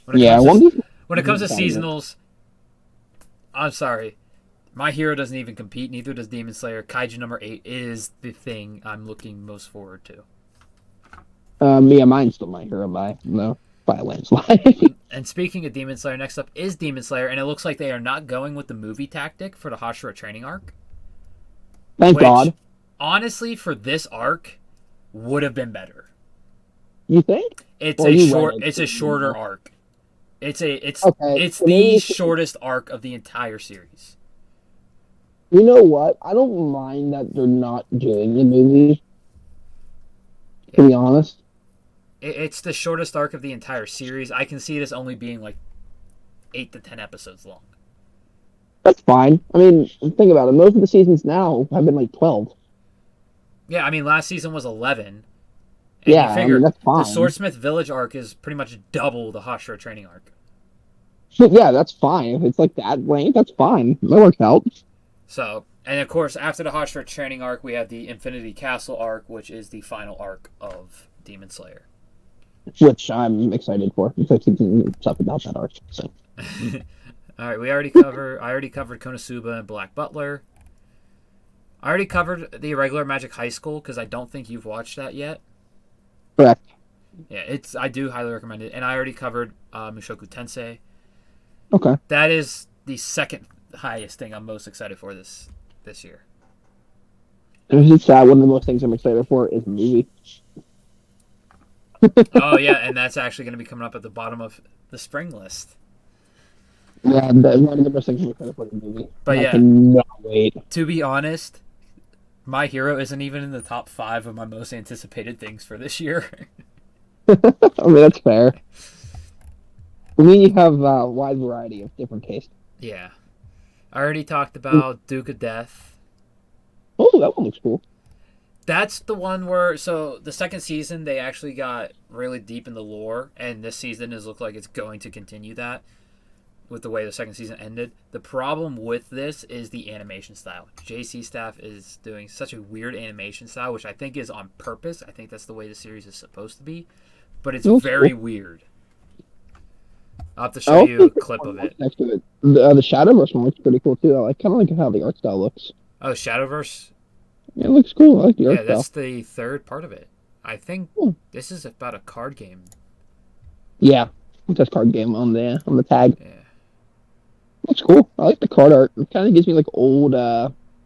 Speaker 1: when it
Speaker 2: Yeah,
Speaker 1: comes
Speaker 2: One
Speaker 1: to,
Speaker 2: Piece.
Speaker 1: when it comes to seasonals, I'm sorry. My Hero doesn't even compete, neither does Demon Slayer. Kaiju number 8 is the thing I'm looking most forward to.
Speaker 2: Yeah, mine's still my hero by a landslide.
Speaker 1: And speaking of Demon Slayer, next up is Demon Slayer, and it looks like they are not going with the movie tactic for the Hashira training arc.
Speaker 2: Thank
Speaker 1: Which,
Speaker 2: God.
Speaker 1: honestly, for this arc, would have been better.
Speaker 2: You think?
Speaker 1: It's
Speaker 2: Well,
Speaker 1: a
Speaker 2: you
Speaker 1: short.
Speaker 2: read it,
Speaker 1: It's
Speaker 2: so
Speaker 1: a
Speaker 2: you
Speaker 1: shorter
Speaker 2: know.
Speaker 1: arc.
Speaker 2: Okay,
Speaker 1: It's
Speaker 2: so
Speaker 1: the
Speaker 2: maybe
Speaker 1: shortest arc of the entire series.
Speaker 2: you know what? I don't mind that they're not doing the movie. To
Speaker 1: Yeah.
Speaker 2: be honest.
Speaker 1: It's the shortest arc of the entire series. I can see this only being like 8 to 10 episodes long.
Speaker 2: That's fine. I mean, think about it. Most of the seasons now have been like 12.
Speaker 1: Yeah, I mean, last season was 11, and you
Speaker 2: Yeah, I mean,
Speaker 1: figure
Speaker 2: that's
Speaker 1: the
Speaker 2: fine.
Speaker 1: Swordsmith Village arc is pretty much double the Hashira training arc.
Speaker 2: But yeah, that's fine. If it's like that range, that's fine. That works out.
Speaker 1: So, and of course, after the Hashira training arc, we have the Infinity Castle arc, which is the final arc of Demon Slayer.
Speaker 2: Which I'm excited for because I keep thinking stuff about that arc. So.
Speaker 1: All right, I already covered Konosuba and Black Butler. I already covered the Irregular Magic High School because I don't think you've watched that yet.
Speaker 2: Correct.
Speaker 1: Yeah, I do highly recommend it, and I already covered Mushoku Tensei.
Speaker 2: Okay.
Speaker 1: That is the second highest thing I'm most excited for this year.
Speaker 2: It's sad. One of the most things I'm excited for is a movie.
Speaker 1: Oh yeah, and that's actually going to be coming up at the bottom of the spring list.
Speaker 2: Yeah, one of the most things I'm excited for is a movie.
Speaker 1: But
Speaker 2: And
Speaker 1: yeah,
Speaker 2: I cannot wait.
Speaker 1: to be honest, My Hero isn't even in the top 5 of my most anticipated things for this year.
Speaker 2: I mean, that's fair. For me, you have a wide variety of different tastes.
Speaker 1: Yeah. I already talked about Duke of Death.
Speaker 2: Oh, that one looks cool.
Speaker 1: That's the one where, so the second season, they actually got really deep in the lore, and this season is look like it's going to continue that with the way the second season ended. The problem with this is the animation style. JC Staff is doing such a weird animation style, which I think is on purpose. I think that's the way the series is supposed to be, but it's very weird. I'll have to show you a clip of it.
Speaker 2: Next to it, the Shadowverse one looks pretty cool too. I kind of like how the art style looks.
Speaker 1: Oh, Shadowverse?
Speaker 2: Yeah, it looks cool. I like the art style.
Speaker 1: That's the third part of it. I think this is about a card game.
Speaker 2: Yeah, it says card game on the tag.
Speaker 1: Yeah.
Speaker 2: That's cool. I like the card art. It kind of gives me like old,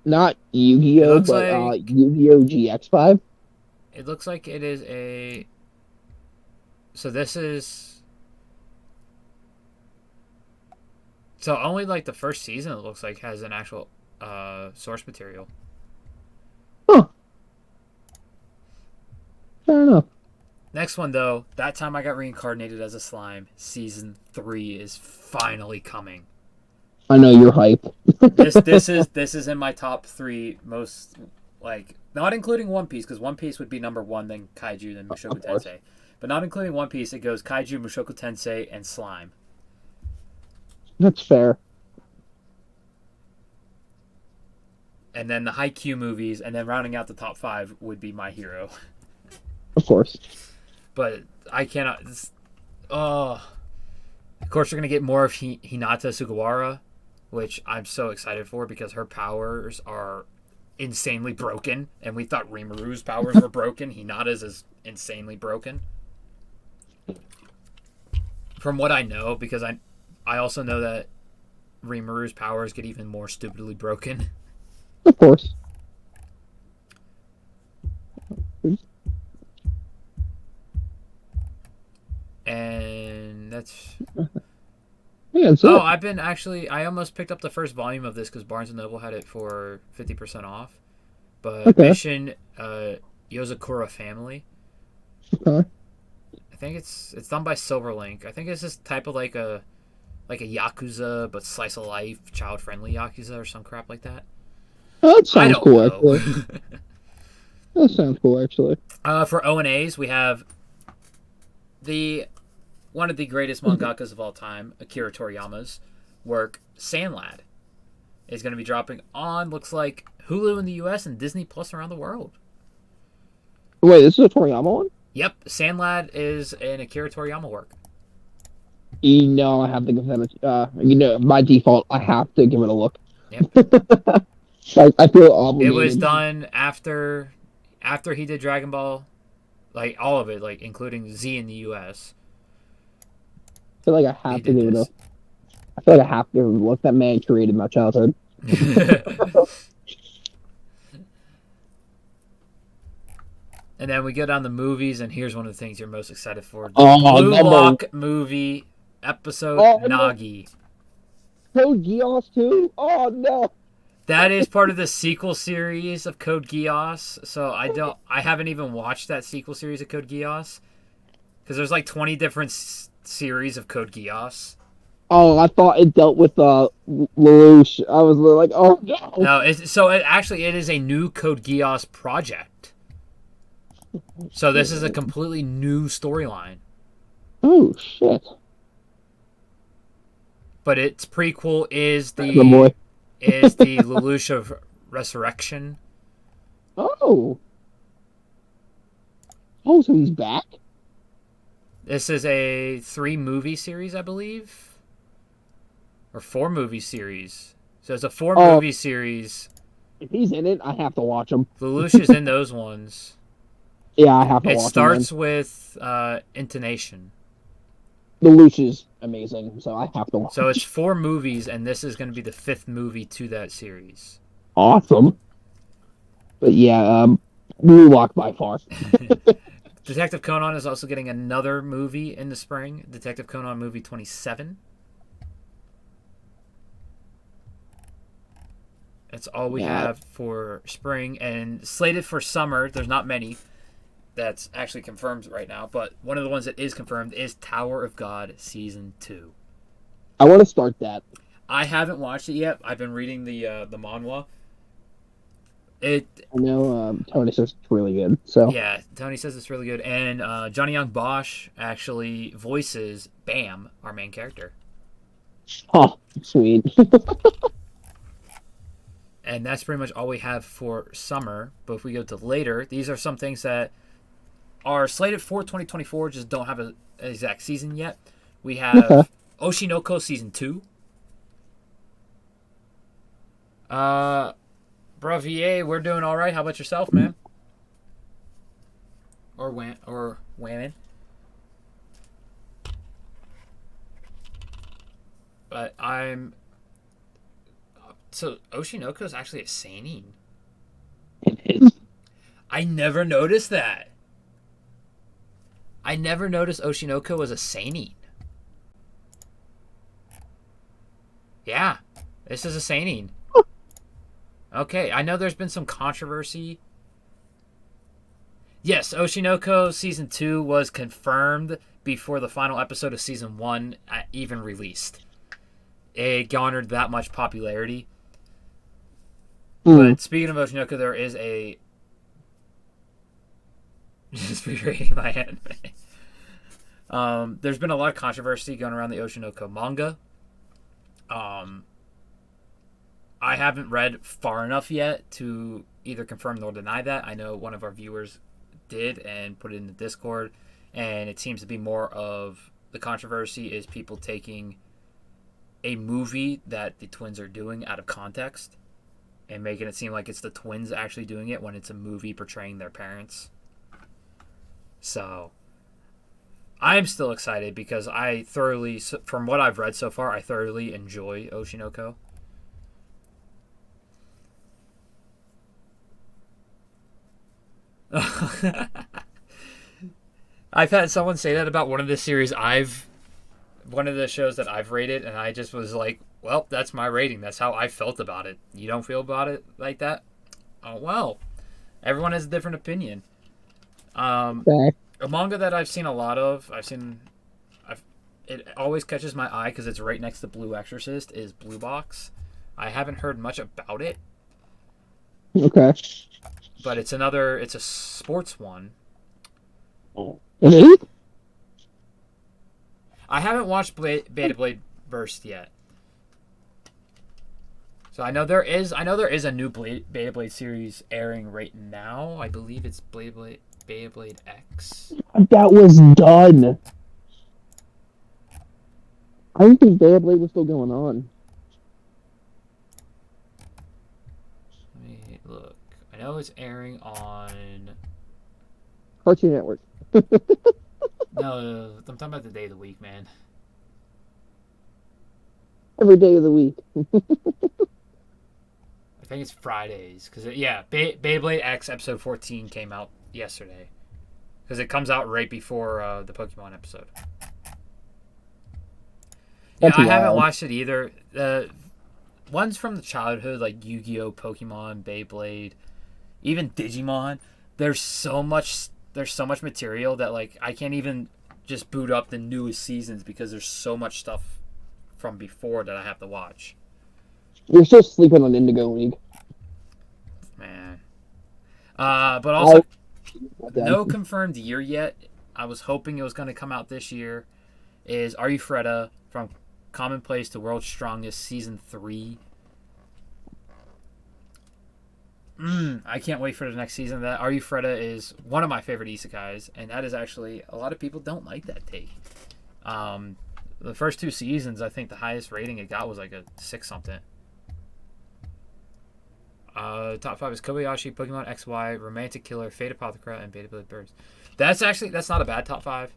Speaker 2: not Yu-Gi-Oh, but
Speaker 1: like,
Speaker 2: Yu-Gi-Oh GX5.
Speaker 1: It looks like it is a. So this is. So only like the first season, it looks like, has an actual source material.
Speaker 2: Huh. Fair enough.
Speaker 1: Next one though, that time I got reincarnated as a slime. Season 3 is finally coming.
Speaker 2: I know you're hype.
Speaker 1: This is in my top 3 most, like, not including One Piece, because One Piece would be number 1, then Kaiju, then Mushoku Tensei. But not including One Piece, it goes Kaiju, Mushoku Tensei, and Slime.
Speaker 2: That's fair.
Speaker 1: And then the Haikyuu movies, and then rounding out the top 5 would be My Hero.
Speaker 2: Of course.
Speaker 1: But I cannot. Of course, we're gonna get more of Hinata Sugawara, which I'm so excited for because her powers are insanely broken, and we thought Rimaru's powers were broken. Hinata's is insanely broken. From what I know, because I also know that Rimaru's powers get even more stupidly broken.
Speaker 2: Of course.
Speaker 1: And that's.
Speaker 2: Yeah,
Speaker 1: I almost picked up the first volume of this because Barnes & Noble had it for 50% off. But Mission Yozakura Family.
Speaker 2: Okay.
Speaker 1: I think it's done by Silverlink. I think it's this type of like a Yakuza, but slice of life, child friendly Yakuza or some crap like that.
Speaker 2: Oh, that sounds cool, actually. That sounds cool, actually.
Speaker 1: For O&As, we have one of the greatest mangakas of all time, Akira Toriyama's work, Sandlad, is going to be dropping on, looks like, Hulu in the U.S. and Disney Plus around the world.
Speaker 2: Wait, this is a Toriyama one?
Speaker 1: Yep, Sandlad is an Akira Toriyama work.
Speaker 2: I have to give them by default, I have to give it a look.
Speaker 1: Yep.
Speaker 2: I feel obligated.
Speaker 1: It was done after he did Dragon Ball, like all of it, like including Z in the U.S.
Speaker 2: I feel like I have to give it a look. That man created my childhood.
Speaker 1: And then we go down the movies, and here's one of the things you're most excited for: the Blue Lock movie episode Nagi.
Speaker 2: Code Geass 2? Oh no!
Speaker 1: That is part of the sequel series of Code Geass. So I haven't even watched that sequel series of Code Geass because there's like 20 different series of Code Geass.
Speaker 2: Oh, I thought it dealt with Lelouch. I was like, oh no.
Speaker 1: No, it is a new Code Geass project. So this is a completely new storyline.
Speaker 2: Oh shit!
Speaker 1: But its prequel is the Lelouch of Resurrection.
Speaker 2: Oh, so he's back?
Speaker 1: This is a 3-movie series, I believe, or 4-movie series. So it's a 4-movie series.
Speaker 2: If he's in it, I have to watch him.
Speaker 1: Lelouch is in those ones.
Speaker 2: Yeah, I have to watch him.
Speaker 1: It starts with Intonation.
Speaker 2: Lelouch is amazing, so I have to watch.
Speaker 1: So it's 4 movies, and this is going to be the 5th movie to that series.
Speaker 2: Awesome. But yeah, Blue Lock by far.
Speaker 1: Detective Conan is also getting another movie in the spring. Detective Conan movie 27. That's all we have for spring. And slated for summer, there's not many that's actually confirmed right now, but one of the ones that is confirmed is Tower of God Season 2.
Speaker 2: I want to start that.
Speaker 1: I haven't watched it yet. I've been reading the manhwa. It
Speaker 2: I know Tony says it's really good. So,
Speaker 1: Yeah, Tony says it's really good, and Johnny Young Bosch actually voices Bam, our main character,
Speaker 2: oh, sweet.
Speaker 1: and that's pretty much all we have for summer. But if we go to later, these are some things that are slated for 2024, just don't have an exact season yet. We
Speaker 2: Okay.
Speaker 1: have Oshinoko season 2. Uh, Bravier, we're doing all right. How about yourself, man? Or Whammon? But I'm so Oshinoko is actually a seinen.
Speaker 2: It is.
Speaker 1: I never noticed that. I never noticed Oshinoko was a seinen. Yeah, this is a seinen. Okay, I know there's been some controversy. Yes, Oshinoko season 2 was confirmed before the final episode of season 1 even released. It garnered that much popularity.
Speaker 2: Mm.
Speaker 1: But speaking of Oshinoko, there is a just rereading my anime. There's been a lot of controversy going around the Oshinoko manga. I haven't read far enough yet to either confirm nor deny that. I know one of our viewers did and put it in the Discord, and it seems to be more of the controversy is people taking a movie that the twins are doing out of context and making it seem like it's the twins actually doing it when it's a movie portraying their parents. So I'm still excited because I thoroughly, from what I've read so far, I thoroughly enjoy Oshinoko. I've had someone say that about one of the shows that I've rated, and I just was like, well, that's my rating. That's how I felt about it. You don't feel about it like that? Oh, well. Everyone has a different opinion.
Speaker 2: Okay.
Speaker 1: A manga that I've seen a lot of, it always catches my eye because it's right next to Blue Exorcist, is Blue Box. I haven't heard much about it,
Speaker 2: Okay.
Speaker 1: but it's a sports one.
Speaker 2: It is?
Speaker 1: I haven't watched Beta Blade Burst yet. So I know there is a new Beta Blade series airing right now. I believe it's Beta Blade X.
Speaker 2: That was done. I didn't think Beyblade was still going on.
Speaker 1: Let me look. I know it's airing on.
Speaker 2: Cartoon Network.
Speaker 1: No, I'm talking about the day of the week, man.
Speaker 2: Every day of the week.
Speaker 1: I think it's Fridays because yeah, Beta Blade X episode 14 came out yesterday because it comes out right before the Pokemon episode. Yeah,
Speaker 2: That's
Speaker 1: I haven't
Speaker 2: wild.
Speaker 1: watched it either. The ones from the childhood, like Yu-Gi-Oh, Pokemon, Beyblade, even Digimon. There's so much material that like I can't even just boot up the newest seasons because there's so much stuff from before that I have to watch.
Speaker 2: You're still sleeping on Indigo League.
Speaker 1: Man. But
Speaker 2: I
Speaker 1: also
Speaker 2: them.
Speaker 1: no confirmed year yet. I was hoping it was going to come out this year. Is Are You Freda from Commonplace to World's Strongest season 3? I can't wait for the next season of that. Are You Freda is one of my favorite isekais, and that is actually a lot of people don't like that take. The first 2 seasons, I think the highest rating it got was like a 6 something. Top 5 is Kobayashi, Pokemon XY, Romantic Killer, Fate Apothecra, and Beta Blade Birds. That's not a bad top 5.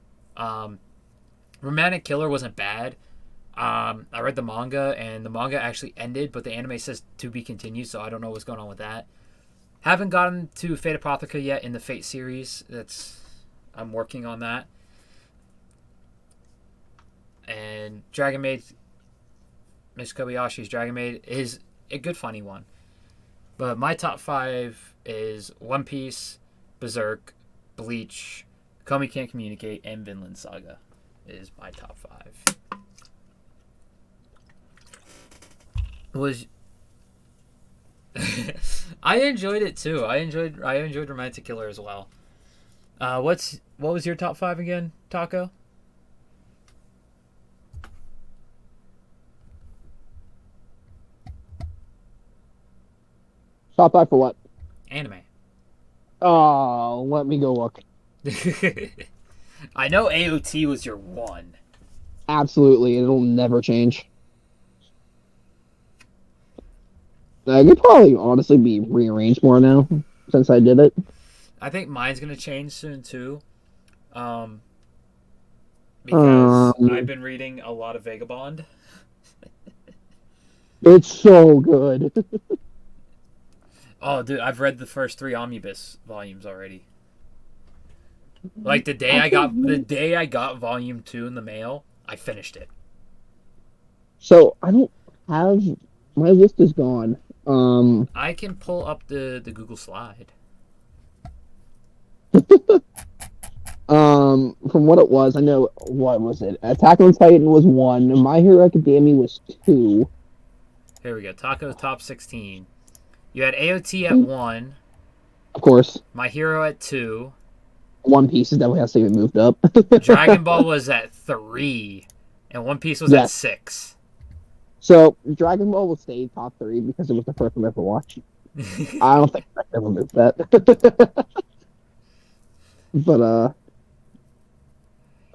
Speaker 1: Romantic Killer wasn't bad. I read the manga, and the manga actually ended, but the anime says to be continued, so I don't know what's going on with that. Haven't gotten to Fate Apothecra yet in the Fate series. I'm working on that. And Dragon Maid, Miss Kobayashi's Dragon Maid is a good funny one. But my top 5 is One Piece, Berserk, Bleach, Komi Can't Communicate, and Vinland Saga is my top 5. Was I enjoyed it too. I enjoyed Romantic Killer as well. What was your top five again, Taco?
Speaker 2: Top five for what?
Speaker 1: Anime.
Speaker 2: Oh, let me go look.
Speaker 1: I know AOT was your one.
Speaker 2: Absolutely, it'll never change. It could probably honestly be rearranged more now since I did it.
Speaker 1: I think mine's gonna change soon too. Um, because I've
Speaker 2: Um,
Speaker 1: been reading a lot of Vagabond.
Speaker 2: it's so good.
Speaker 1: Oh, dude, I've read the first three omnibus volumes already. Like
Speaker 2: I
Speaker 1: the
Speaker 2: can't.
Speaker 1: day I got volume 2 in the mail, I finished it.
Speaker 2: So I don't have my list is gone.
Speaker 1: I can pull up the Google slide.
Speaker 2: From what it was, I know what was it? Attack on Titan was one. My Hero Academia was two.
Speaker 1: Here we go. Taco's top 16. You had AOT at 1,
Speaker 2: Of course,
Speaker 1: My Hero at 2,
Speaker 2: One Piece is definitely has to be moved up.
Speaker 1: Dragon Ball was at 3, and One Piece was at
Speaker 2: Yes.
Speaker 1: 6.
Speaker 2: So Dragon Ball will stay top three because it was the first one I ever watched. I don't think I ever moved that. But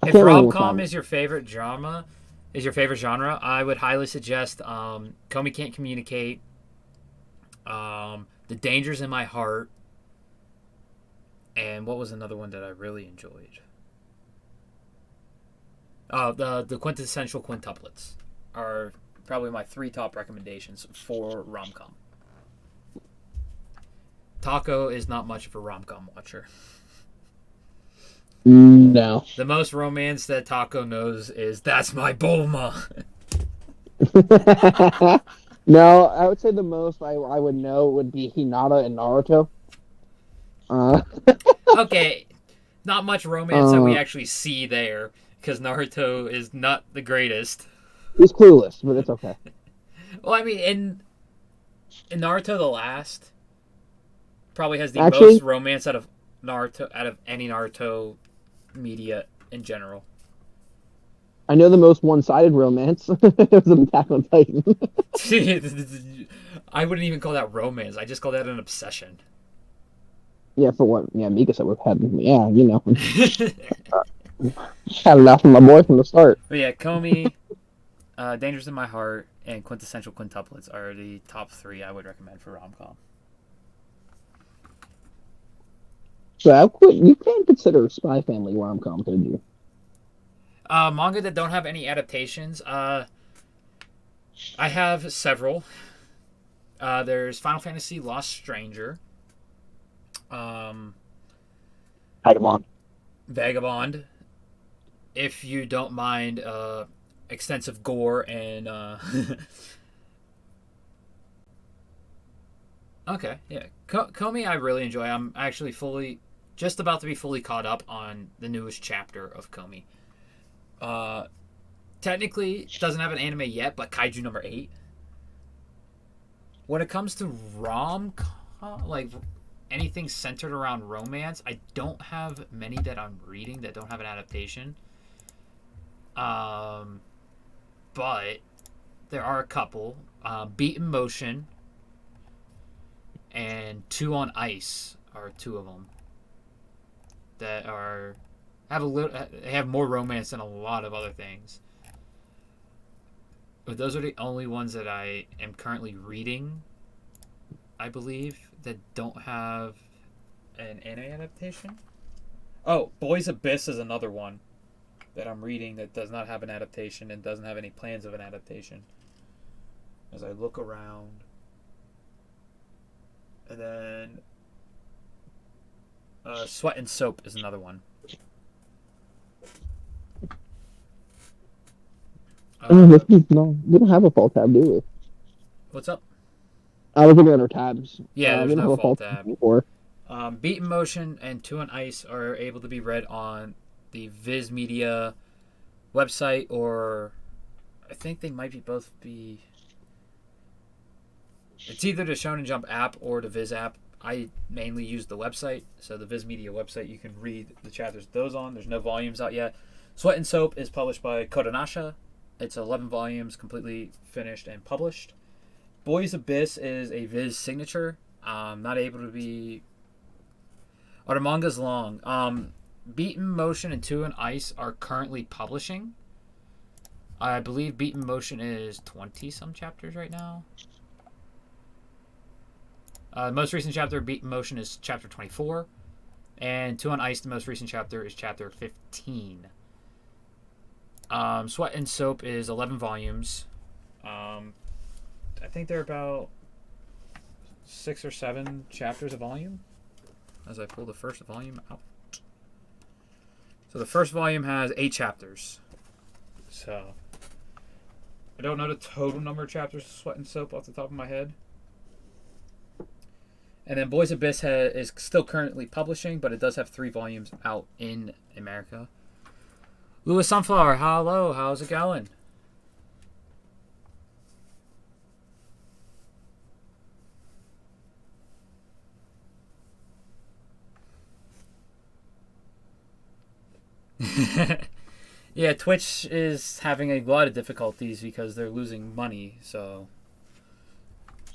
Speaker 2: I
Speaker 1: If
Speaker 2: can't remember
Speaker 1: rom
Speaker 2: what
Speaker 1: com
Speaker 2: five.
Speaker 1: is your favorite genre, I would highly suggest Comey Can't Communicate, The Dangers in My Heart, and what was another one that I really enjoyed? The Quintessential Quintuplets are probably my three top recommendations for rom com. Taco is not much of a rom com watcher.
Speaker 2: No.
Speaker 1: The most romance that Taco knows is That's My Bulma.
Speaker 2: No, I would say the most I would know would be Hinata and Naruto. Uh,
Speaker 1: Okay, not much romance that we
Speaker 2: uh,
Speaker 1: actually see there because Naruto is not the greatest.
Speaker 2: he's clueless, but it's okay.
Speaker 1: Well, I mean, in Naruto the Last, probably has the most
Speaker 2: Actually,
Speaker 1: romance out of any Naruto media in general.
Speaker 2: I know the most one-sided romance. It was an Attack on Titan.
Speaker 1: I wouldn't even call that romance. I just call that an obsession.
Speaker 2: Yeah, for what? Yeah, Mika said we've had. Yeah, had enough of my boy from the start.
Speaker 1: But yeah, Comey, Dangerous in My Heart, and Quintessential Quintuplets are the top three I would recommend for rom com.
Speaker 2: So I quit. You can't consider Spy Family rom-com, could you?
Speaker 1: Manga that don't have any adaptations. I have several. There's Final Fantasy Lost Stranger, um,
Speaker 2: Pokemon.
Speaker 1: Vagabond. If you don't mind extensive gore and okay, yeah, Komi I really enjoy. I'm actually just about to be fully caught up on the newest chapter of Komi. Uh, Technically doesn't have an anime yet, but Kaiju number 8. When it comes to rom like anything centered around romance, I don't have many that I'm reading that don't have an adaptation. Um, but there are a couple. Beat in Motion and Two on Ice are two of them that are have more romance than a lot of other things. But those are the only ones that I am currently reading, I believe, that don't have an anime adaptation. Oh, Boys Abyss is another one that I'm reading that does not have an adaptation and doesn't have any plans of an adaptation. As I look around, and then Sweat and Soap is another one.
Speaker 2: This is no, we don't have a fall tab, do we?
Speaker 1: What's up?
Speaker 2: I was looking at our tabs.
Speaker 1: Yeah, there's
Speaker 2: We don't
Speaker 1: no
Speaker 2: have a
Speaker 1: fall
Speaker 2: fall tab
Speaker 1: tab.
Speaker 2: before.
Speaker 1: Beat in Motion and Two on Ice are able to be read on the Viz Media website, or I think they might be both be. It's either the Shonen Jump app or the Viz app. I mainly use the website, so the Viz Media website. You can read the chapters of those on. There's no volumes out yet. Sweat and Soap is published by Kodansha. It's 11 volumes, completely finished and published. Boys Abyss is a Viz signature. Not able to be. Oh, the manga's long. Beaten Motion and Two and Ice are currently publishing. I believe Beaten Motion is 20 some chapters right now. The most recent chapter of Beaten Motion is chapter 24. And Two on Ice, the most recent chapter, is chapter 15. Sweat and Soap is 11 volumes. I think they're about 6 or 7 chapters a volume. As I pull the first volume out. So the first volume has 8 chapters. So I don't know the total number of chapters of Sweat and Soap off the top of my head. And then Boys Abyss is still currently publishing, but it does have 3 volumes out in America. Louis Sunflower, hello, how's it going? Yeah, Twitch is having a lot of difficulties because they're losing money, so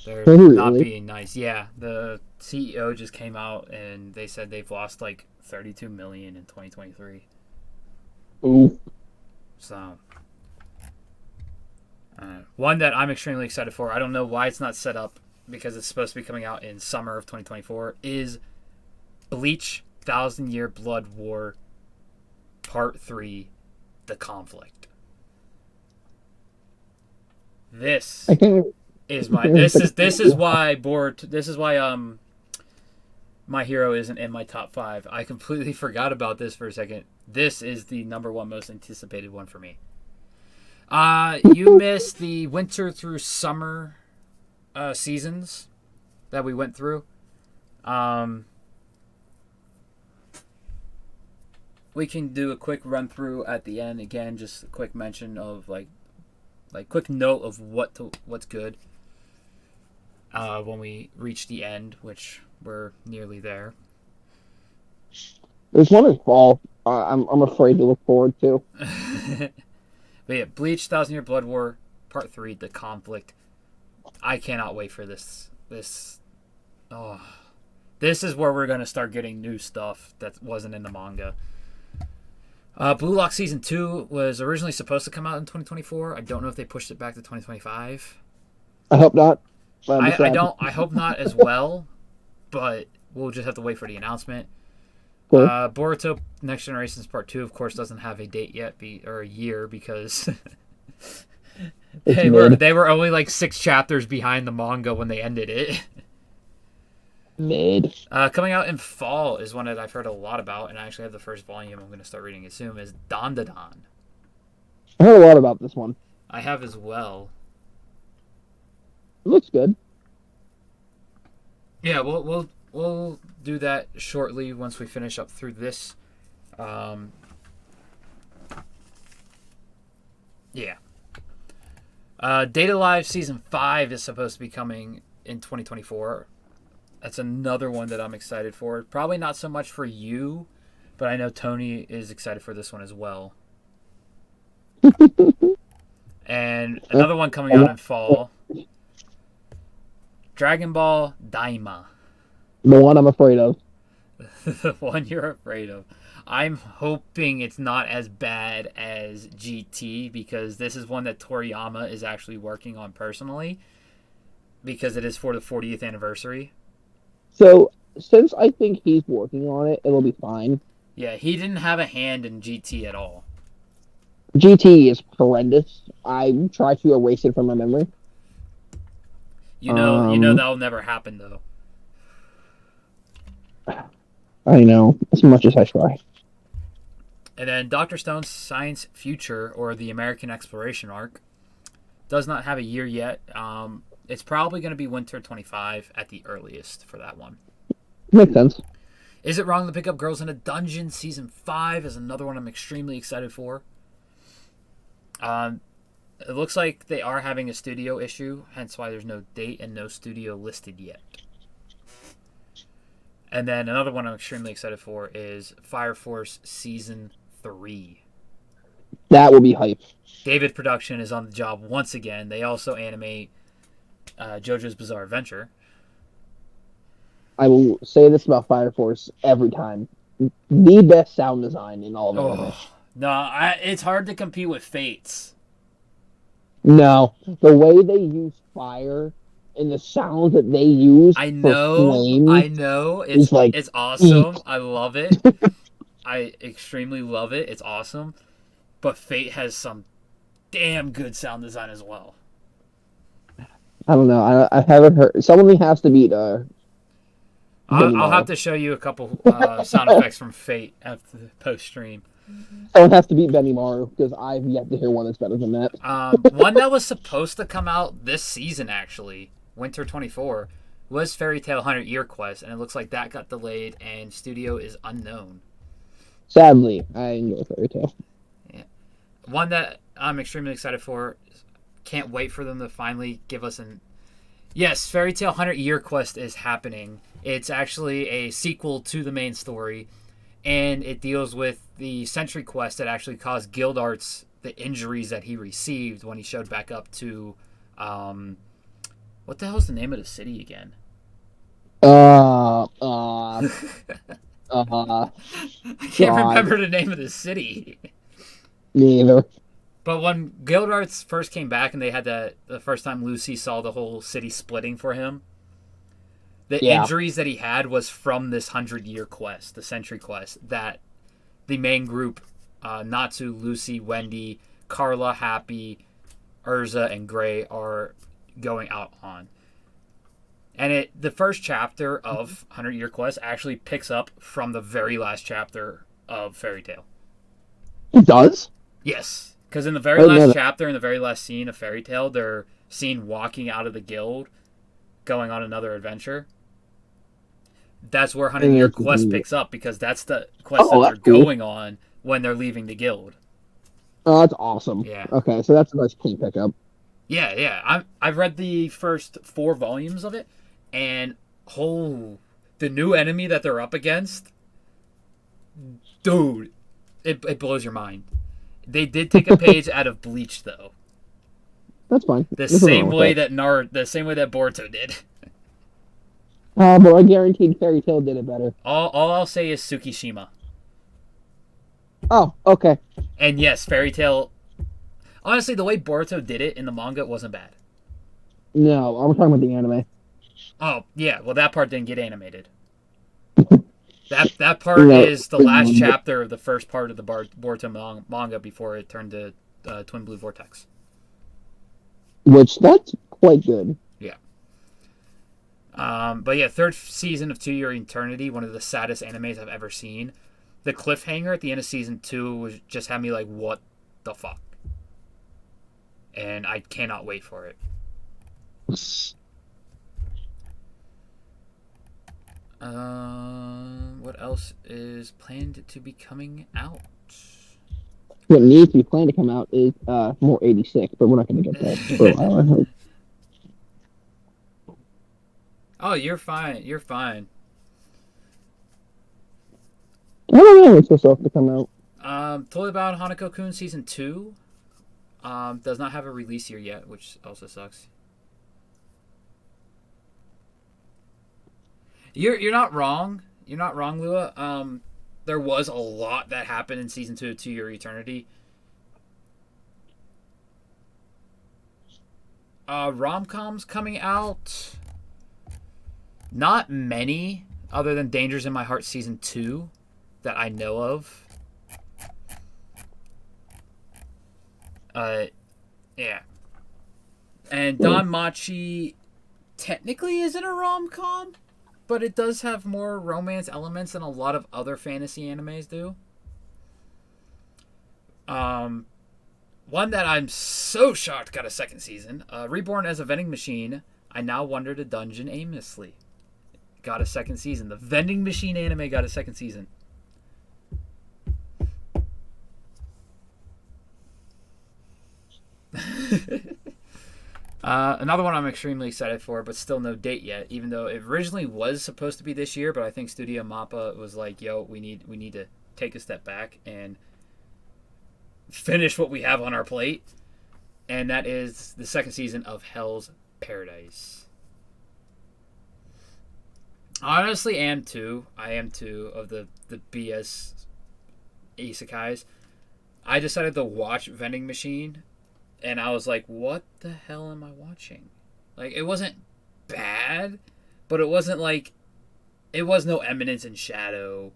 Speaker 1: they're not being nice. Yeah, the CEO just came out and they said they've lost like 32 million in 2023.
Speaker 2: Ooh.
Speaker 1: So, one that I'm extremely excited for. I don't know why it's not set up because it's supposed to be coming out in summer of 2024. Is Bleach: Thousand Year Blood War Part 3: The Conflict. This is my this is why My Hero isn't in my top 5. I completely forgot about this for a second. This is the number 1 most anticipated one for me. You missed the winter through summer seasons that we went through. We can do a quick run through at the end. Again, just a quick mention of like quick note of what's good. When we reach the end, which we're nearly there.
Speaker 2: There's one in fall. I'm afraid to look forward to.
Speaker 1: But yeah, Bleach: Thousand Year Blood War Part 3: The Conflict. I cannot wait for this. This is where we're gonna start getting new stuff that wasn't in the manga. Blue Lock Season 2 was originally supposed to come out in 2024. I don't know if they pushed it back to 2025.
Speaker 2: I hope not.
Speaker 1: I hope not as well, but we'll just have to wait for the announcement.
Speaker 2: Cool.
Speaker 1: Boruto Next Generations Part 2, of course, doesn't have a date yet, or a year, because they were only like 6 chapters behind the manga when they ended it.
Speaker 2: Mid.
Speaker 1: Coming out in fall is one that I've heard a lot about, and I actually have the first volume. I'm going to start reading it soon. Is Dandadan.
Speaker 2: I heard a lot about this one.
Speaker 1: I have as well.
Speaker 2: It looks good.
Speaker 1: Yeah, we'll do that shortly once we finish up through this. Yeah. Data Live Season 5 is supposed to be coming in 2024. That's another one that I'm excited for. Probably not so much for you, but I know Tony is excited for this one as well. And another one coming out in fall. Dragon Ball Daima.
Speaker 2: The one I'm afraid of.
Speaker 1: The one you're afraid of. I'm hoping it's not as bad as GT, because this is one that Toriyama is actually working on personally, because it is for the 40th anniversary.
Speaker 2: So, since I think he's working on it, it'll be fine.
Speaker 1: Yeah, he didn't have a hand in GT at all.
Speaker 2: GT is horrendous. I try to erase it from my memory.
Speaker 1: You know that'll never happen, though.
Speaker 2: I know, as much as I try.
Speaker 1: And then Dr. Stone's Science Future, or the American Exploration Arc, does not have a year yet. It's probably going to be winter 25 at the earliest for that one.
Speaker 2: Makes sense.
Speaker 1: Is It Wrong to Pick Up Girls in a Dungeon? Season 5 is another one I'm extremely excited for. It looks like they are having a studio issue, hence why there's no date and no studio listed yet. And then another one I'm extremely excited for is Fire Force Season 3.
Speaker 2: That will be hype.
Speaker 1: David Production is on the job once again. They also animate JoJo's Bizarre Adventure.
Speaker 2: I will say this about Fire Force every time. The best sound design in all of anime.
Speaker 1: No, it's hard to compete with Fates.
Speaker 2: No, the way they use fire and the sounds that they use
Speaker 1: I
Speaker 2: for flames
Speaker 1: know.
Speaker 2: is like
Speaker 1: It's awesome. I love it. I extremely love it. It's awesome. But Fate has some damn good sound design as well.
Speaker 2: I don't know. I haven't heard. Someone has to beat
Speaker 1: I'll have to show you a couple sound effects from Fate after the post stream.
Speaker 2: Someone has to beat Benny Maru because I've yet to hear one that's better than that.
Speaker 1: One that was supposed to come out this season, actually, Winter 24, was Fairy Tail 100 Year Quest, and it looks like that got delayed and studio is unknown.
Speaker 2: Sadly, I enjoy Fairy Tail.
Speaker 1: Yeah. One that I'm extremely excited for. Can't wait for them to finally give us an... Yes, Fairy Tail 100 Year Quest is happening. It's actually a sequel to the main story, and it deals with the Sentry Quest that actually caused Gildarts the injuries that he received when he showed back up to... what the hell is the name of the city again?
Speaker 2: I
Speaker 1: can't remember the name of the city.
Speaker 2: Me either.
Speaker 1: But when Gildarts first came back and they had the first time Lucy saw the whole city splitting for him, the injuries that he had was from this 100-year quest, the Sentry Quest, that the main group, Natsu, Lucy, Wendy, Carla, Happy, Urza, and Gray are going out on. And the first chapter of 100-Year Quest actually picks up from the very last chapter of Fairy Tail.
Speaker 2: It does?
Speaker 1: Yes. Because in the very last chapter, in the very last scene of Fairy Tail, they're seen walking out of the guild, going on another adventure. That's where 100-Year Quest picks up, because that's the quest that they're going on when they're leaving the guild.
Speaker 2: Oh, that's awesome.
Speaker 1: Yeah.
Speaker 2: Okay, so that's a nice clean pickup.
Speaker 1: Yeah. I've read the first 4 volumes of it, and the new enemy that they're up against, dude, it blows your mind. They did take a page out of Bleach, though.
Speaker 2: That's fine.
Speaker 1: The same way that Boruto did.
Speaker 2: But I guaranteed Fairy Tail did it better.
Speaker 1: All I'll say is Tsukishima.
Speaker 2: Oh, okay.
Speaker 1: And yes, Fairy Tail. Honestly, the way Boruto did it in the manga wasn't bad.
Speaker 2: No, I'm talking about the anime.
Speaker 1: Oh, yeah. Well, that part didn't get animated. That part is the last chapter of the first part of the Boruto manga before it turned to Twin Blue Vortex.
Speaker 2: Which, that's quite good.
Speaker 1: Yeah. But yeah, 3rd season of 2 Year Eternity, one of the saddest animes I've ever seen. The cliffhanger at the end of season 2 just had me like, what the fuck? And I cannot wait for it. What else is planned to be coming out?
Speaker 2: What needs to be planned to come out is more 86, but we're not going to get that for a while, I hope.
Speaker 1: Oh, you're fine. You're fine.
Speaker 2: I don't know what's supposed to come out.
Speaker 1: Totally Bound Hanako-kun Season 2 does not have a release year yet, which also sucks. You're not wrong. You're not wrong, Lua. There was a lot that happened in Season 2 of 2 Year Eternity. Rom-coms coming out. Not many, other than Dangers in My Heart Season 2, that I know of. Yeah. And Don Machi technically isn't a rom-com, but it does have more romance elements than a lot of other fantasy animes do. One that I'm so shocked got a 2nd season. Reborn as a Vending Machine, I Now Wander the Dungeon Aimlessly. Got a 2nd season. The Vending Machine anime got a 2nd season. Another one I'm extremely excited for, but still no date yet. Even though it originally was supposed to be this year, but I think Studio Mappa was like, "Yo, we need to take a step back and finish what we have on our plate," and that is the second season of Hell's Paradise. I honestly am too. I am too of the BS isekais. I decided to watch Vending Machine, and I was like, "What the hell am I watching?" Like, it wasn't bad, but it wasn't like it was no Eminence in Shadow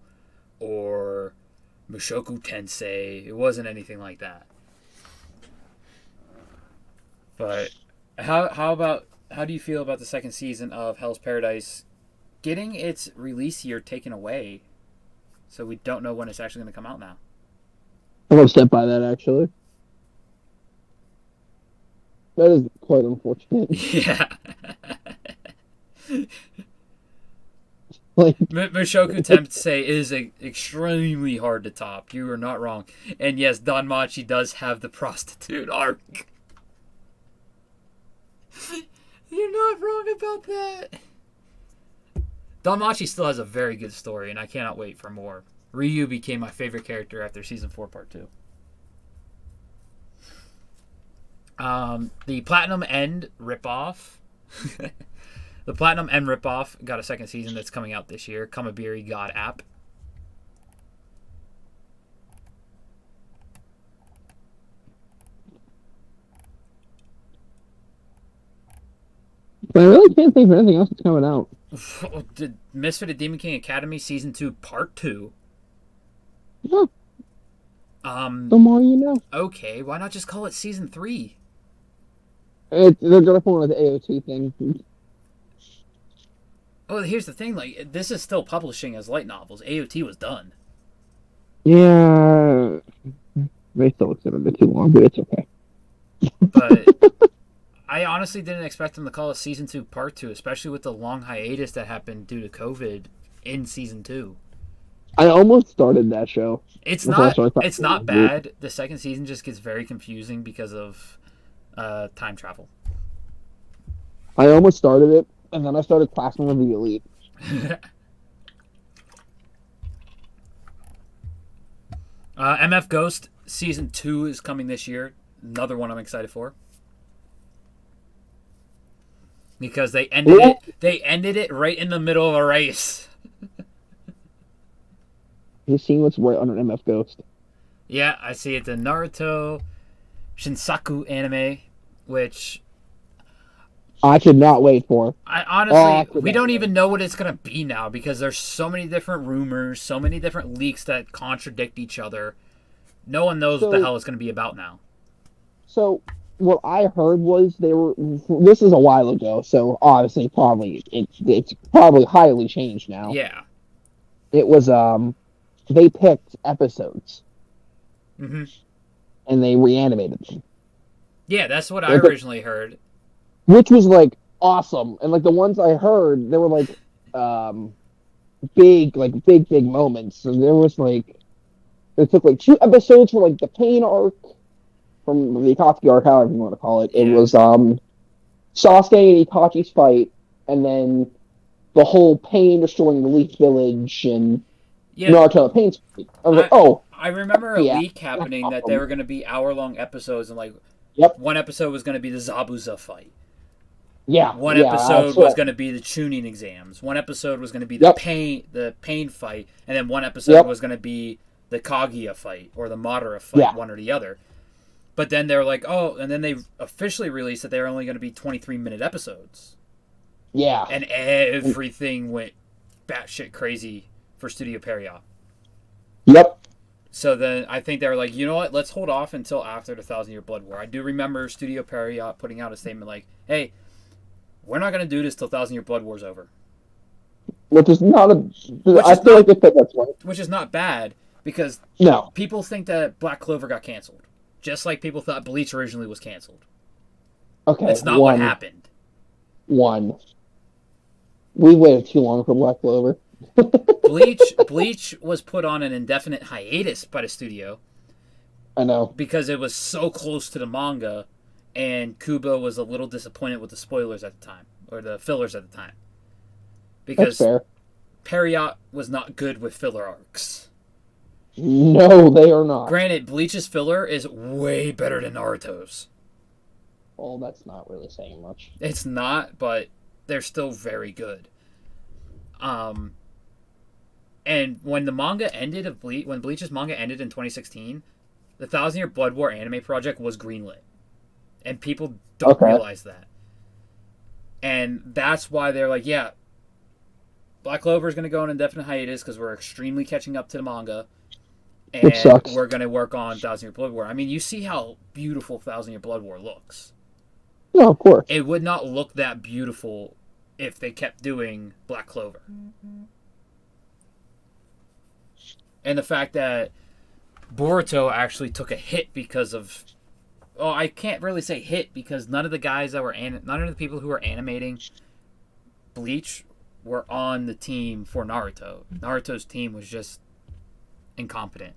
Speaker 1: or Mushoku Tensei. It wasn't anything like that. But how do you feel about the second season of Hell's Paradise getting its release year taken away? So we don't know when it's actually going to come out now.
Speaker 2: I'm upset by that, actually. That is quite unfortunate.
Speaker 1: Yeah.
Speaker 2: Like,
Speaker 1: Mushoku Tensei is extremely hard to top. You are not wrong. And yes, Don Machi does have the prostitute arc. You're not wrong about that. Don Machi still has a very good story, and I cannot wait for more. Ryu became my favorite character after season 4, part 2. The Platinum End ripoff. The Platinum End ripoff got a second season that's coming out this year. Kamabiri God App.
Speaker 2: but I really can't think of anything else that's coming out.
Speaker 1: Did Misfit of Demon King Academy season 2, part 2.
Speaker 2: Yeah, the more you know.
Speaker 1: Okay, why not just call it season 3?
Speaker 2: They're gonna pull the AOT thing.
Speaker 1: Oh, here's the thing. Like, this is still publishing as light novels. AOT was done.
Speaker 2: Yeah, they still extended it too long, but it's okay.
Speaker 1: But I honestly didn't expect them to call it season 2, part 2, especially with the long hiatus that happened due to COVID in season 2.
Speaker 2: I almost started that show.
Speaker 1: It's not bad. The second season just gets very confusing because of time travel.
Speaker 2: I almost started it, and then I started Classmen of the Elite.
Speaker 1: MF Ghost season 2 is coming this year. Another one I'm excited for. Because they ended it right in the middle of a race.
Speaker 2: You seen what's right under MF Ghost?
Speaker 1: Yeah, I see it. The Naruto Shinsaku anime, which
Speaker 2: I could not wait for.
Speaker 1: I honestly, we don't even know what it's going to be now because there's so many different rumors, so many different leaks that contradict each other. No one knows what the hell it's going to be about now.
Speaker 2: So, what I heard was this is a while ago, so obviously it's probably highly changed now.
Speaker 1: Yeah.
Speaker 2: It was, they picked episodes.
Speaker 1: Mm-hmm.
Speaker 2: And they reanimated them.
Speaker 1: Yeah, that's what I originally heard.
Speaker 2: Which was, like, awesome. And, like, the ones I heard, they were, like, big moments. So there was, like, it took, like, 2 episodes for, like, the pain arc, from the Itachi arc, however you want to call it. It was, Sasuke and Itachi's fight, and then the whole pain destroying the Leaf Village, and Naruto Pain's fight. I was like, oh.
Speaker 1: I remember a leak happening that they were going to be hour-long episodes, and, like, one episode was going to be the Zabuza fight.
Speaker 2: Yeah.
Speaker 1: One episode was going to be the tuning exams. One episode was going to be the pain fight, and then one episode was going to be the Kaguya fight or the Madara fight, one or the other. But then they were like, oh, and then they officially released that they were only going to be 23-minute episodes.
Speaker 2: Yeah.
Speaker 1: And everything went batshit crazy for Studio Period.
Speaker 2: Yep.
Speaker 1: So then I think they were like, you know what, let's hold off until after the 1,000-Year Blood War. I do remember Studio Period putting out a statement like, hey, we're not going to do this till 1,000-Year Blood War's over.
Speaker 2: Which is not I feel like they said that's right.
Speaker 1: Which is not bad, because people think that Black Clover got canceled. Just like people thought Bleach originally was canceled.
Speaker 2: Okay,
Speaker 1: that's not what happened.
Speaker 2: We waited too long for Black Clover.
Speaker 1: Bleach was put on an indefinite hiatus by the studio.
Speaker 2: I know.
Speaker 1: Because it was so close to the manga, and Kubo was a little disappointed with the spoilers at the time, or the fillers at the time,
Speaker 2: That's
Speaker 1: because
Speaker 2: fair.
Speaker 1: Periot was not good with filler arcs.
Speaker 2: No, they are not.
Speaker 1: Granted, Bleach's filler is way better than Naruto's.
Speaker 2: Well, that's not really saying much.
Speaker 1: It's not, but they're still very good. And when the manga ended when Bleach's manga ended in 2016, the Thousand Year Blood War anime project was greenlit, and people don't realize that. And that's why they're like, yeah, Black Clover is going to go on indefinite hiatus because we're extremely catching up to the manga. And we're going to work on Thousand Year Blood War. I mean, you see how beautiful Thousand Year Blood War looks.
Speaker 2: No, of course.
Speaker 1: It would not look that beautiful if they kept doing Black Clover. And the fact that Boruto actually took a hit because of... Oh, I can't really say hit because none of the guys that were... none of the people who were animating Bleach were on the team for Naruto. Naruto's team was just incompetent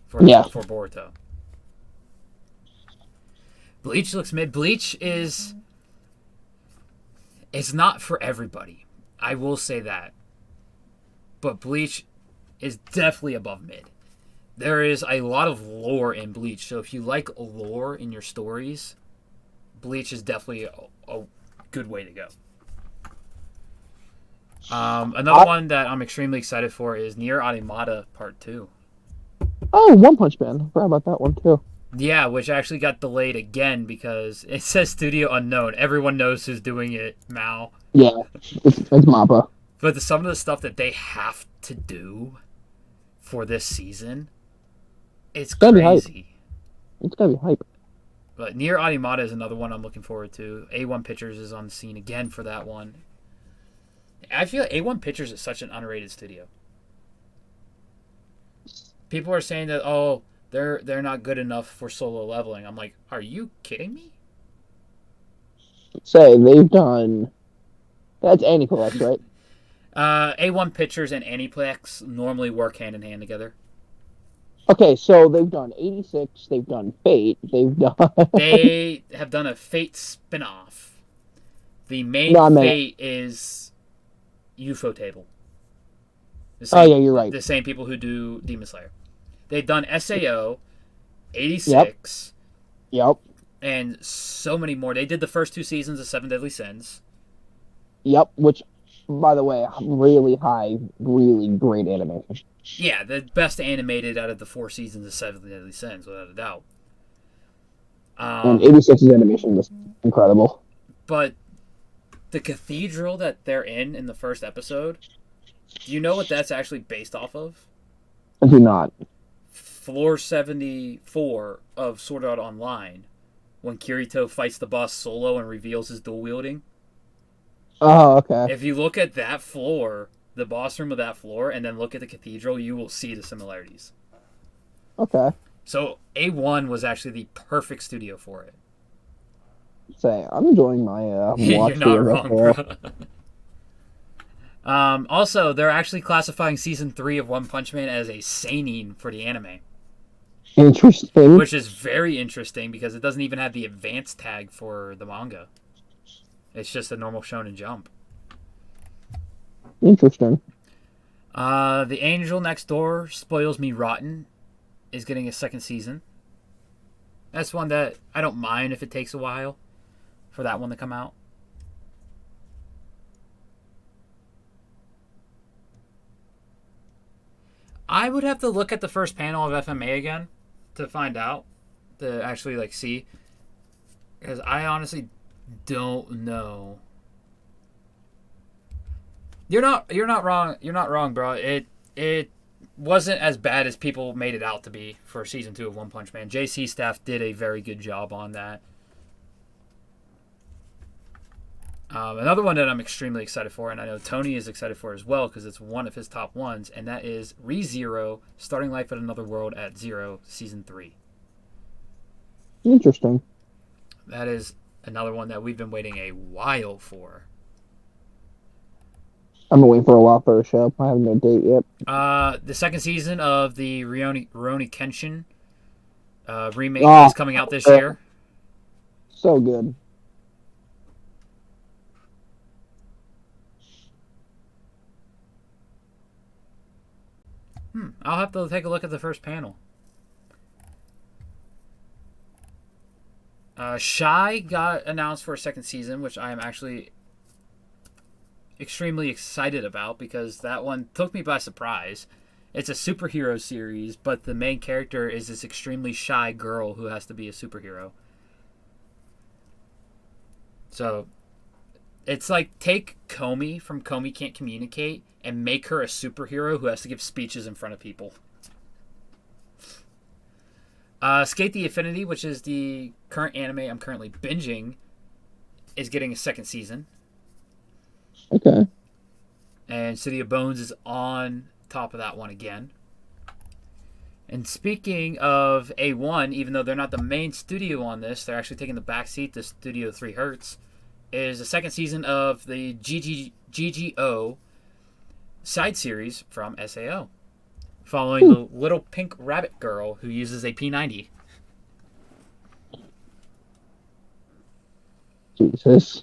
Speaker 1: for Boruto. Bleach looks mid. Bleach is... It's not for everybody. I will say that. But Bleach is definitely above mid. There is a lot of lore in Bleach. So if you like lore in your stories, Bleach is definitely a good way to go. Another one that I'm extremely excited for is Nier Automata Part 2.
Speaker 2: Oh, One Punch Man. I forgot about that one, too.
Speaker 1: Yeah, which actually got delayed again because it says Studio Unknown. Everyone knows who's doing it, Mao.
Speaker 2: Yeah, it's Mappa.
Speaker 1: But some of the stuff that they have to do for this season, it's crazy.
Speaker 2: It's gonna be hype.
Speaker 1: But Nier Automata is another one I'm looking forward to. A1 Pictures is on the scene again for that one. I feel like A1 Pictures is such an underrated studio. People are saying that, oh, they're not good enough for Solo Leveling. I'm like, are you kidding me?
Speaker 2: Say they've done. That's Aniplex, right?
Speaker 1: A1 Pictures and Aniplex normally work hand in hand together.
Speaker 2: Okay, so they've done 86. They've done Fate.
Speaker 1: They have done a Fate spinoff. The main Fate is UFO Table.
Speaker 2: Yeah, you're right.
Speaker 1: The same people who do Demon Slayer. They've done SAO, 86.
Speaker 2: Yep.
Speaker 1: And so many more. They did the first 2 seasons of Seven Deadly Sins.
Speaker 2: Yep, which, by the way, really high, really great animation.
Speaker 1: Yeah, the best animated out of the 4 seasons of Seven Deadly Sins, without a doubt.
Speaker 2: And 86's animation was incredible.
Speaker 1: But the cathedral that they're in the first episode, do you know what that's actually based off of?
Speaker 2: I do not.
Speaker 1: Floor 74 of Sword Art Online, when Kirito fights the boss solo and reveals his dual wielding.
Speaker 2: Oh, okay.
Speaker 1: If you look at that floor, the boss room of that floor, and then look at the cathedral, you will see the similarities.
Speaker 2: Okay.
Speaker 1: So A1 was actually the perfect studio for it.
Speaker 2: Say, I'm enjoying my watch.
Speaker 1: You're not wrong, bro. Also, they're actually classifying season 3 of One Punch Man as a seinen for the anime.
Speaker 2: Interesting.
Speaker 1: Which is very interesting because it doesn't even have the advanced tag for the manga. It's just a normal Shonen Jump.
Speaker 2: Interesting.
Speaker 1: The Angel Next Door, Spoils Me Rotten, is getting a 2nd season. That's one that I don't mind if it takes a while for that one to come out. I would have to look at the first panel of FMA again to find out, to actually see, because I honestly don't know. You're not wrong. You're not wrong, bro. It wasn't as bad as people made it out to be for season 2 of One Punch Man. JC staff did a very good job on that. Another one that I'm extremely excited for, and I know Tony is excited for as well because it's one of his top ones, and that is ReZero, Starting Life at Another World at Zero, Season 3.
Speaker 2: Interesting.
Speaker 1: That is another one that we've been waiting a while for.
Speaker 2: I've been waiting for a while for a show. I have no date yet.
Speaker 1: The 2nd season of the Rurouni Kenshin remake is coming out this year.
Speaker 2: so good.
Speaker 1: I'll have to take a look at the first panel. Shy got announced for a second season, which I am actually extremely excited about because that one took me by surprise. It's a superhero series, but the main character is this extremely shy girl who has to be a superhero. So it's like take Comey from Comey Can't Communicate and make her a superhero who has to give speeches in front of people. Skate the Affinity, which is the current anime I'm currently binging, is getting a second season.
Speaker 2: Okay.
Speaker 1: And City of Bones is on top of that one again. And speaking of A1, even though they're not the main studio on this, they're actually taking the back seat to Studio 3 Hertz, is the second season of the GGO side series from SAO, following the little pink rabbit girl who uses a P90.
Speaker 2: Jesus.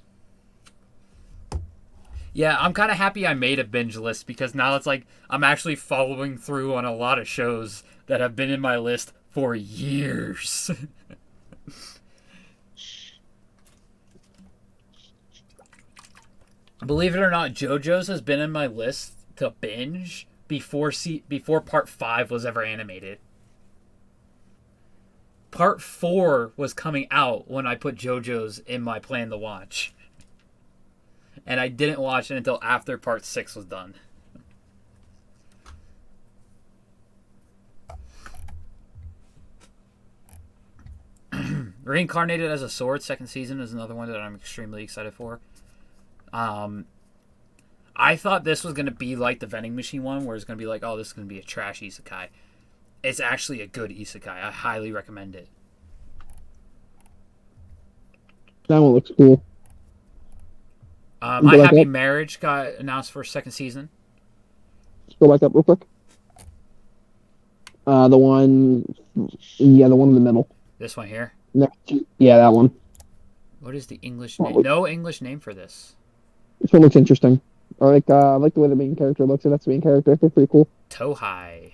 Speaker 1: Yeah, I'm kind of happy I made a binge list because now it's like I'm actually following through on a lot of shows that have been in my list for years. Believe it or not, JoJo's has been in my list to binge before Part 5 was ever animated. Part 4 was coming out when I put JoJo's in my plan to watch. And I didn't watch it until after Part 6 was done. Reincarnated as a Sword, second season, is another one that I'm extremely excited for. I thought this was going to be like the vending machine one, where it's going to be like, oh, this is going to be a trash isekai. It's actually a good isekai. I highly recommend it.
Speaker 2: That one looks cool.
Speaker 1: My Happy Marriage got announced for a second season.
Speaker 2: Let's go back up real quick. The one in the middle.
Speaker 1: This one here?
Speaker 2: Yeah, that one.
Speaker 1: What is the English name? No English name for this.
Speaker 2: This one looks interesting. I like the way the main character looks. That's the main character. They're pretty cool.
Speaker 1: Tohai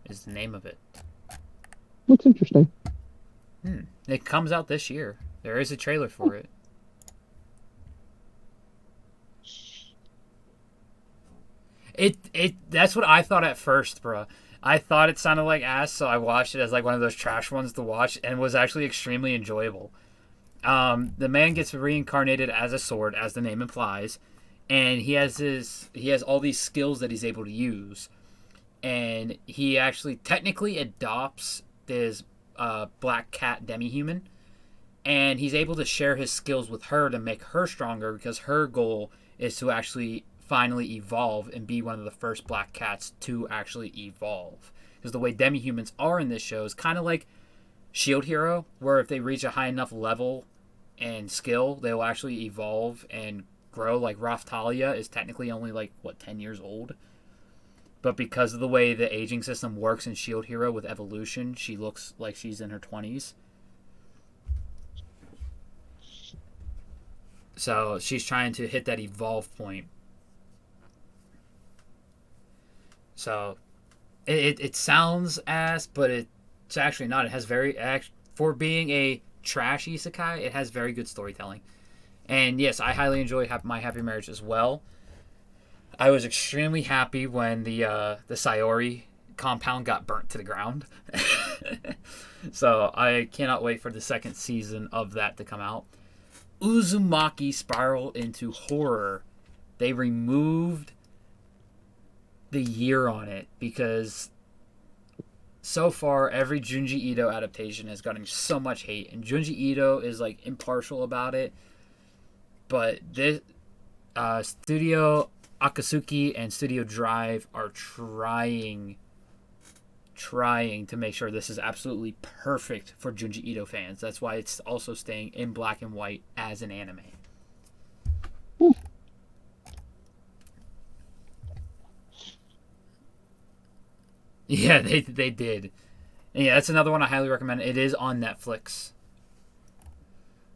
Speaker 1: is the name of it.
Speaker 2: Looks interesting.
Speaker 1: It comes out this year. There is a trailer for it. That's what I thought at first, bro. I thought it sounded like ass, so I watched it as like one of those trash ones to watch, and was actually extremely enjoyable. The man gets reincarnated as a sword, as the name implies, and he has all these skills that he's able to use, and he actually technically adopts this black cat demi-human, and he's able to share his skills with her to make her stronger because her goal is to actually finally evolve and be one of the first black cats to actually evolve. Because the way demi-humans are in this show is kind of like Shield Hero, where if they reach a high enough level and skill, they will actually evolve and grow. Like Raftalia is technically only 10 years old. But because of the way the aging system works in Shield Hero with evolution, she looks like she's in her 20s. So she's trying to hit that evolve point. So it sounds ass, but it's actually not. It has for being a trash isekai, it has very good storytelling. And yes, I highly enjoyed My Happy Marriage as well. I was extremely happy when the Sayori compound got burnt to the ground. So I cannot wait for the second season of that to come out. Uzumaki Spiral into Horror. They removed the year on it because so far every Junji Ito adaptation has gotten so much hate, and Junji Ito is impartial about it. But this Studio Akatsuki and Studio Drive are trying to make sure this is absolutely perfect for Junji Ito fans. That's why it's also staying in black and white as an anime. Yeah, they did. And yeah, that's another one I highly recommend. It is on Netflix.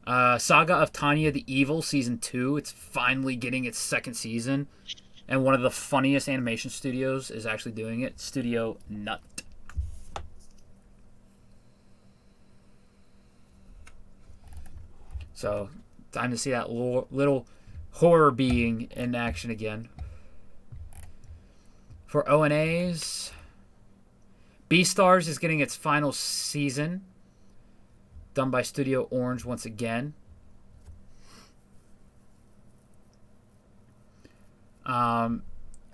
Speaker 1: Saga of Tanya the Evil Season 2. It's finally getting its second season. And one of the funniest animation studios is actually doing it. Studio Nut. So, time to see that little horror being in action again. For ONAs, Beastars is getting its final season. Done by Studio Orange once again.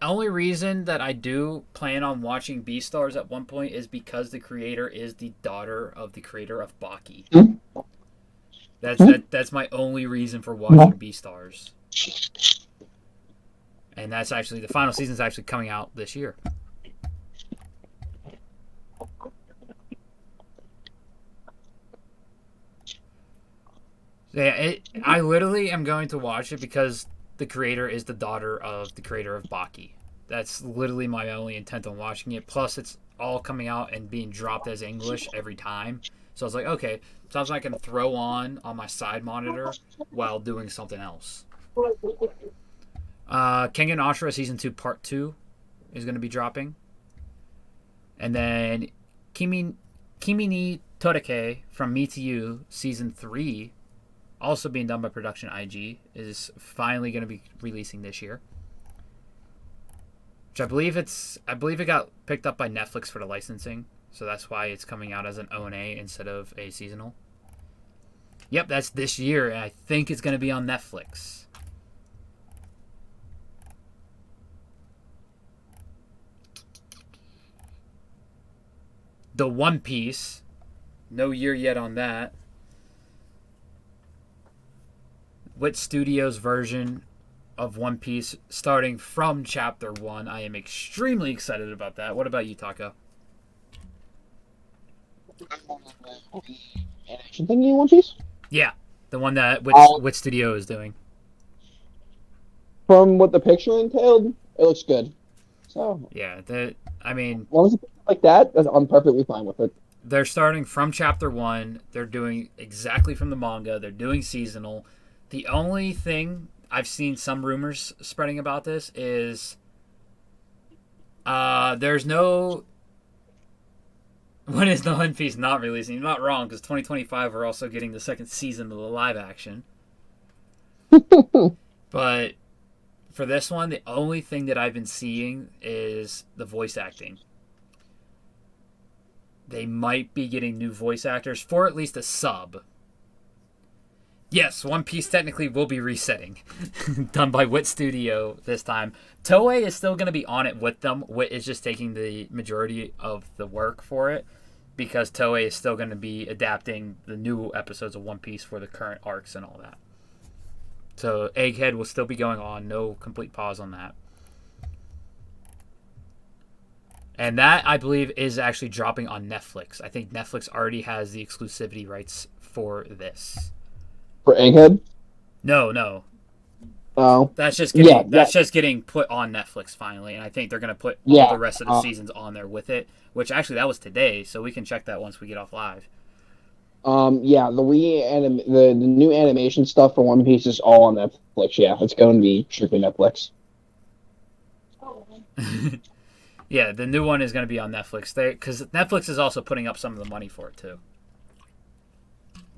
Speaker 1: Only reason that I do plan on watching Beastars at one point is because the creator is the daughter of the creator of Baki. That's my only reason for watching Beastars. And that's actually the final season is actually coming out this year. Yeah, I literally am going to watch it because the creator is the daughter of the creator of Baki. That's literally my only intent on watching it. Plus, it's all coming out and being dropped as English every time. So I was like, okay, sounds like I can throw on my side monitor while doing something else. Kengan Ashura Season 2 Part 2 is going to be dropping. And then Kimi ni Toreke from Me to You Season 3, also being done by Production IG, is finally going to be releasing this year. Which I believe it got picked up by Netflix for the licensing, so that's why it's coming out as an ONA instead of a seasonal. Yep, that's this year, and I think it's going to be on Netflix. The One Piece, no year yet on that. Wit Studios version of One Piece starting from Chapter 1. I am extremely excited about that. What about you, Tacco?
Speaker 2: Animation thingy in One Piece?
Speaker 1: Yeah, the one that Wit Studio is doing.
Speaker 2: From what the picture entailed, it looks good. So
Speaker 1: yeah, I mean,
Speaker 2: as long as it's like that, I'm perfectly fine with it.
Speaker 1: They're starting from Chapter 1. They're doing exactly from the manga. They're doing seasonal. The only thing I've seen some rumors spreading about this is there's no. When is the One Piece not releasing? You're not wrong, because 2025 we're also getting the second season of the live action. But for this one, the only thing that I've been seeing is the voice acting. They might be getting new voice actors for at least a sub. Yes, One Piece technically will be resetting. Done by Wit Studio this time. Toei is still going to be on it with them. Wit is just taking the majority of the work for it, because Toei is still going to be adapting the new episodes of One Piece for the current arcs and all that. So Egghead will still be going on. No complete pause on that. And that, I believe, is actually dropping on Netflix. I think Netflix already has the exclusivity rights for this.
Speaker 2: For Egghead?
Speaker 1: No.
Speaker 2: Oh.
Speaker 1: That's just getting put on Netflix finally, and I think they're gonna put all the rest of the seasons on there with it. Which actually that was today, so we can check that once we get off live.
Speaker 2: The new animation stuff for One Piece is all on Netflix. Yeah, it's going to be strictly Netflix.
Speaker 1: Yeah, the new one is going to be on Netflix. Because Netflix is also putting up some of the money for it too.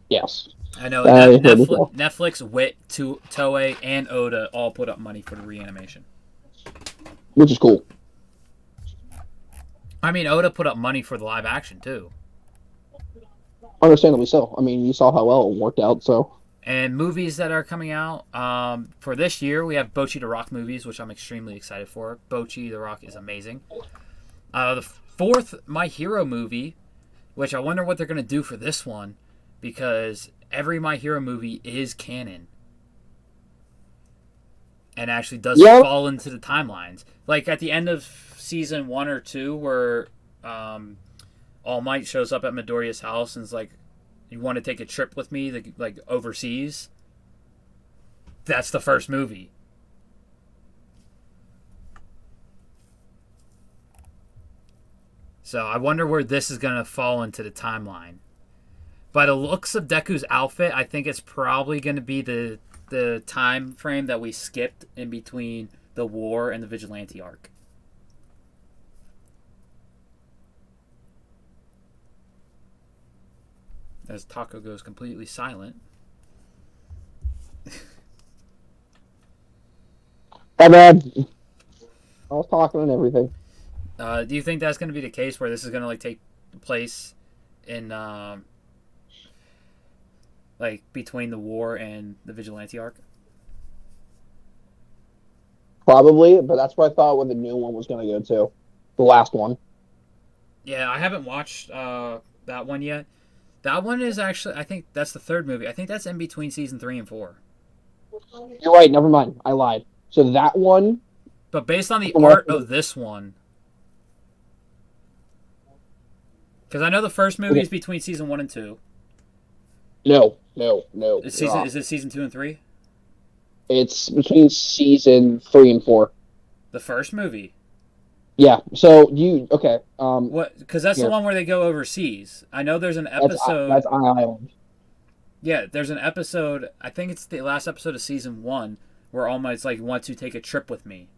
Speaker 2: Yes.
Speaker 1: I know Netflix, Wit, Toei, and Oda all put up money for the reanimation.
Speaker 2: Which is cool.
Speaker 1: I mean, Oda put up money for the live action too.
Speaker 2: Understandably so. I mean, you saw how well it worked out, so.
Speaker 1: And movies that are coming out for this year, we have Bocchi the Rock movies, which I'm extremely excited for. Bocchi the Rock is amazing. The fourth My Hero movie, which I wonder what they're going to do for this one, because every My Hero movie is canon and actually does fall into the timelines. Like at the end of season 1 or 2, where All Might shows up at Midoriya's house and is like, "You want to take a trip with me, like overseas?" That's the first movie. So I wonder where this is going to fall into the timeline. By the looks of Deku's outfit, I think it's probably going to be the time frame that we skipped in between the war and the vigilante arc. As Tacco goes completely silent.
Speaker 2: My bad. I was talking and everything.
Speaker 1: Do you think that's going to be the case where this is going to like take place in like between the war and the vigilante arc?
Speaker 2: Probably, but that's where I thought where the new one was going to go to. The last one.
Speaker 1: Yeah, I haven't watched that one yet. That one is actually, I think that's the third movie. I think that's in between season 3 and 4.
Speaker 2: You're right. Never mind. I lied. So that one.
Speaker 1: But based on the art of this one, because I know the first movie is between season 1 and 2.
Speaker 2: No.
Speaker 1: Is it season 2 and 3?
Speaker 2: It's between season 3 and 4.
Speaker 1: The first movie.
Speaker 2: Yeah. So you okay?
Speaker 1: What? Because that's the one where they go overseas. I know there's an episode.
Speaker 2: That's Island.
Speaker 1: Yeah, there's an episode. I think it's the last episode of season 1 where All Might's like, "Want to take a trip with me?"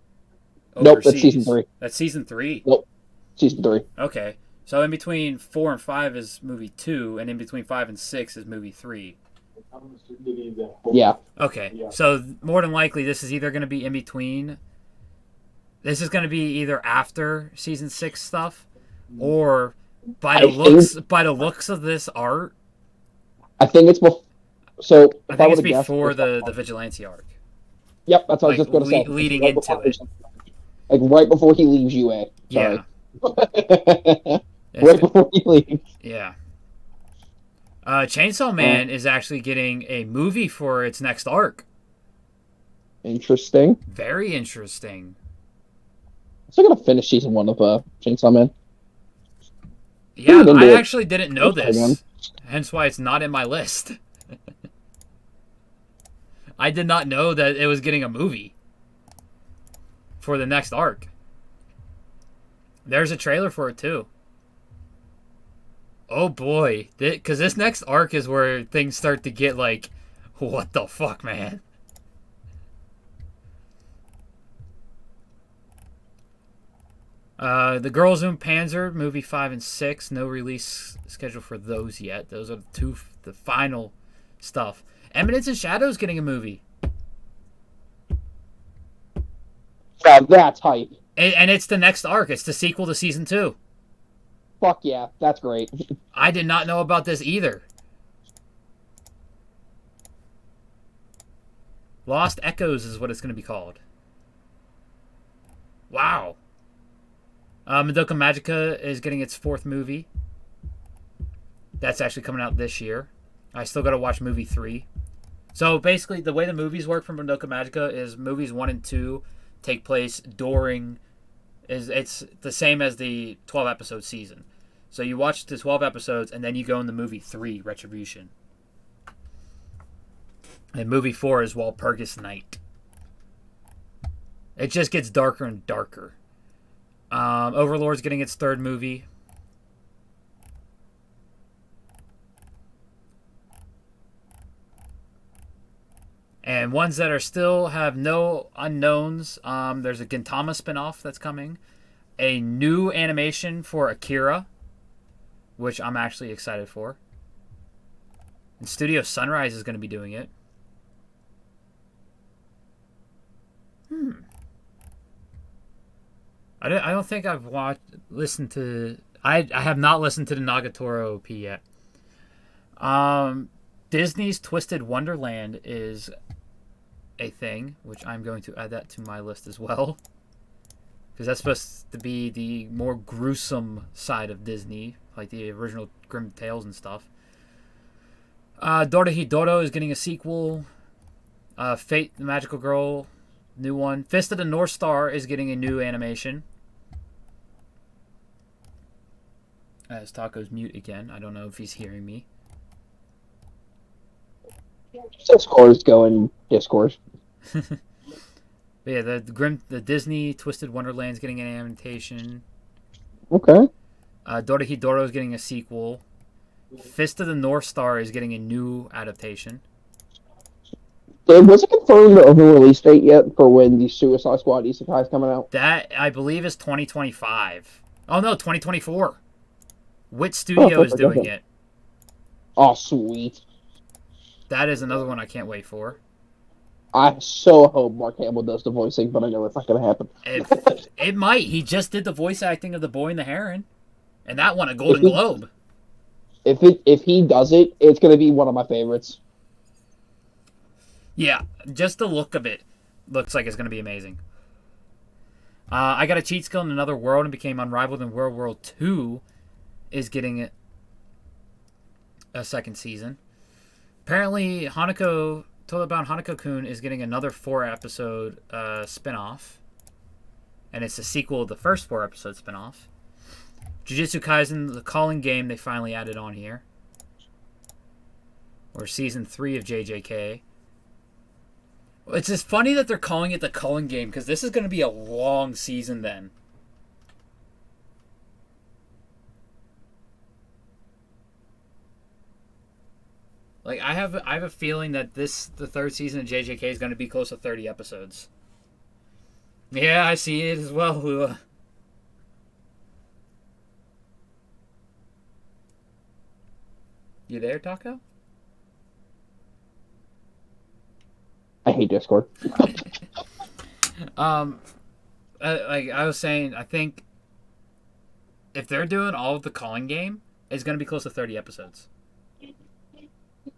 Speaker 1: Overseas.
Speaker 2: Nope, that's season 3.
Speaker 1: That's season 3.
Speaker 2: Nope, season 3.
Speaker 1: Okay, so in between 4 and 5 is movie 2, and in between 5 and 6 is movie 3.
Speaker 2: Yeah.
Speaker 1: Okay, so more than likely this is either going to be in between. This is going to be either after season 6 stuff, or by the looks of this art.
Speaker 2: I think it's before. So
Speaker 1: I think it's before the vigilante arc.
Speaker 2: Yep, that's what I was just going to say.
Speaker 1: Leading into it.
Speaker 2: Like right before he leaves UA.
Speaker 1: Yeah.
Speaker 2: Right before he leaves.
Speaker 1: Yeah. Chainsaw Man is actually getting a movie for its next arc.
Speaker 2: Interesting.
Speaker 1: Very interesting.
Speaker 2: I'm still going to finish season 1 of Chainsaw Man.
Speaker 1: Yeah, I actually didn't know this. Hence why it's not in my list. I did not know that it was getting a movie for the next arc. There's a trailer for it too. Oh boy, because this next arc is where things start to get like, what the fuck, man? The Girls in Panzer, movie 5 and 6, no release schedule for those yet. Those are the final stuff. Eminence and Shadows getting a movie.
Speaker 2: Yeah, that's hype.
Speaker 1: And it's the next arc. It's the sequel to season 2.
Speaker 2: Fuck yeah, that's great.
Speaker 1: I did not know about this either. Lost Echoes is what it's going to be called. Wow. Madoka Magica is getting its 4th movie. That's actually coming out this year. I still got to watch movie 3. So basically, the way the movies work for Madoka Magica is movies 1 and 2 take place during... It's the same as the 12-episode season. So you watch the 12 episodes, and then you go into movie 3, Retribution. And movie 4 is Walpurgis Night. It just gets darker and darker. Overlord's getting its 3rd movie. And ones that are still have no unknowns. There's a Gintama spinoff that's coming. A new animation for Akira, which I'm actually excited for. And Studio Sunrise is going to be doing it. I don't think I've listened to... I have not listened to the Nagatoro OP yet. Disney's Twisted Wonderland is a thing, which I'm going to add that to my list as well. Because that's supposed to be the more gruesome side of Disney, like the original Grimm Tales and stuff. Dorohedoro is getting a sequel. Fate, the Magical Girl, new one. Fist of the North Star is getting a new animation. As Tacco's mute again. I don't know if he's hearing me.
Speaker 2: Discord's going Discord.
Speaker 1: But yeah, the Disney Twisted Wonderland's getting an animation.
Speaker 2: Okay.
Speaker 1: Dorohedoro is getting a sequel. Fist of the North Star is getting a new adaptation.
Speaker 2: Was it confirmed of a release date yet for when the Suicide Squad Isekai is coming out?
Speaker 1: That, I believe, is 2025. Oh, no, 2024. Wit
Speaker 2: Oh,
Speaker 1: Studio is
Speaker 2: perfect.
Speaker 1: doing
Speaker 2: Okay.
Speaker 1: it.
Speaker 2: Oh, sweet.
Speaker 1: That is another one I can't wait for.
Speaker 2: I so hope Mark Hamill does the voicing, but I know it's not going to happen.
Speaker 1: It might. He just did the voice acting of the boy and the heron, and that won a
Speaker 2: If
Speaker 1: Golden
Speaker 2: he
Speaker 1: Globe.
Speaker 2: if he does it, it's going to be one of my favorites.
Speaker 1: Yeah, just the look of it looks like it's going to be amazing. I got a cheat skill in another world and became unrivaled in World 2 is getting a second season. Apparently, Hanako told about Hanako-kun is getting another 4-episode spin-off. And it's a sequel to the first 4-episode spin-off. Jujutsu Kaisen, the calling game, they finally added on here. Or season 3 of JJK. It's just funny that they're calling it the calling game, because this is going to be a long season then. Like, I have a feeling that the third season of JJK is going to be close to 30 episodes. Yeah, I see it as well, Lua. You there, Tacco?
Speaker 2: I hate Discord.
Speaker 1: Like I was saying, I think if they're doing all of the calling game, it's going to be close to 30 episodes.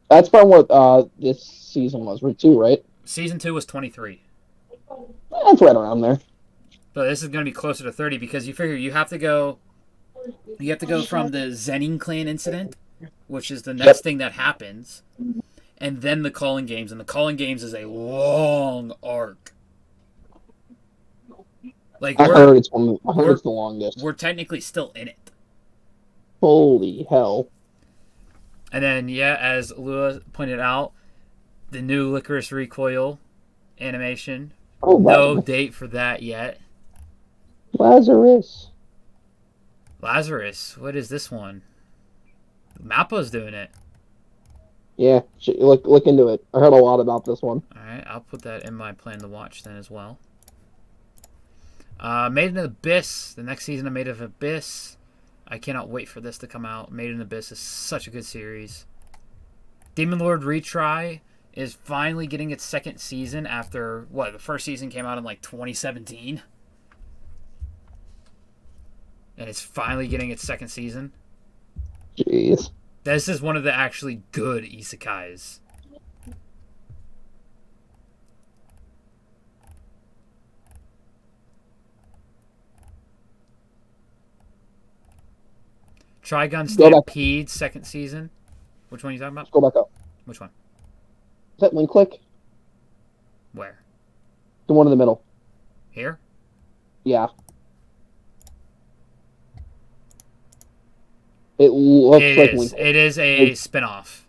Speaker 2: That's about what this season was, right? Too, right?
Speaker 1: Season 2 was 23.
Speaker 2: That's right around there.
Speaker 1: But this is going to be closer to 30 because you figure you have to go from the Zenin clan incident, which is the next thing that happens, and then the calling games, and the calling games is a long arc. Like
Speaker 2: I heard it's the longest.
Speaker 1: We're technically still in it.
Speaker 2: Holy hell.
Speaker 1: And then, yeah, as Lua pointed out, the new Licorice Recoil animation.
Speaker 2: Oh,
Speaker 1: no date for that yet.
Speaker 2: Lazarus.
Speaker 1: What is this one? Mappa's doing it.
Speaker 2: Yeah, look into it. I heard a lot about this one.
Speaker 1: Alright, I'll put that in my plan to watch then as well. Made in Abyss. The next season of Made of Abyss. I cannot wait for this to come out. Made in Abyss is such a good series. Demon Lord Retry is finally getting its second season after, the first season came out in like 2017? And it's finally getting its second season.
Speaker 2: Jeez.
Speaker 1: This is one of the actually good isekais. Trigun Stampede, second season. Which one are you talking about?
Speaker 2: Go back up.
Speaker 1: Which one?
Speaker 2: Is that link click?
Speaker 1: Where?
Speaker 2: The one in the middle.
Speaker 1: Here?
Speaker 2: Yeah. It looks like link click.
Speaker 1: It is a spin-off.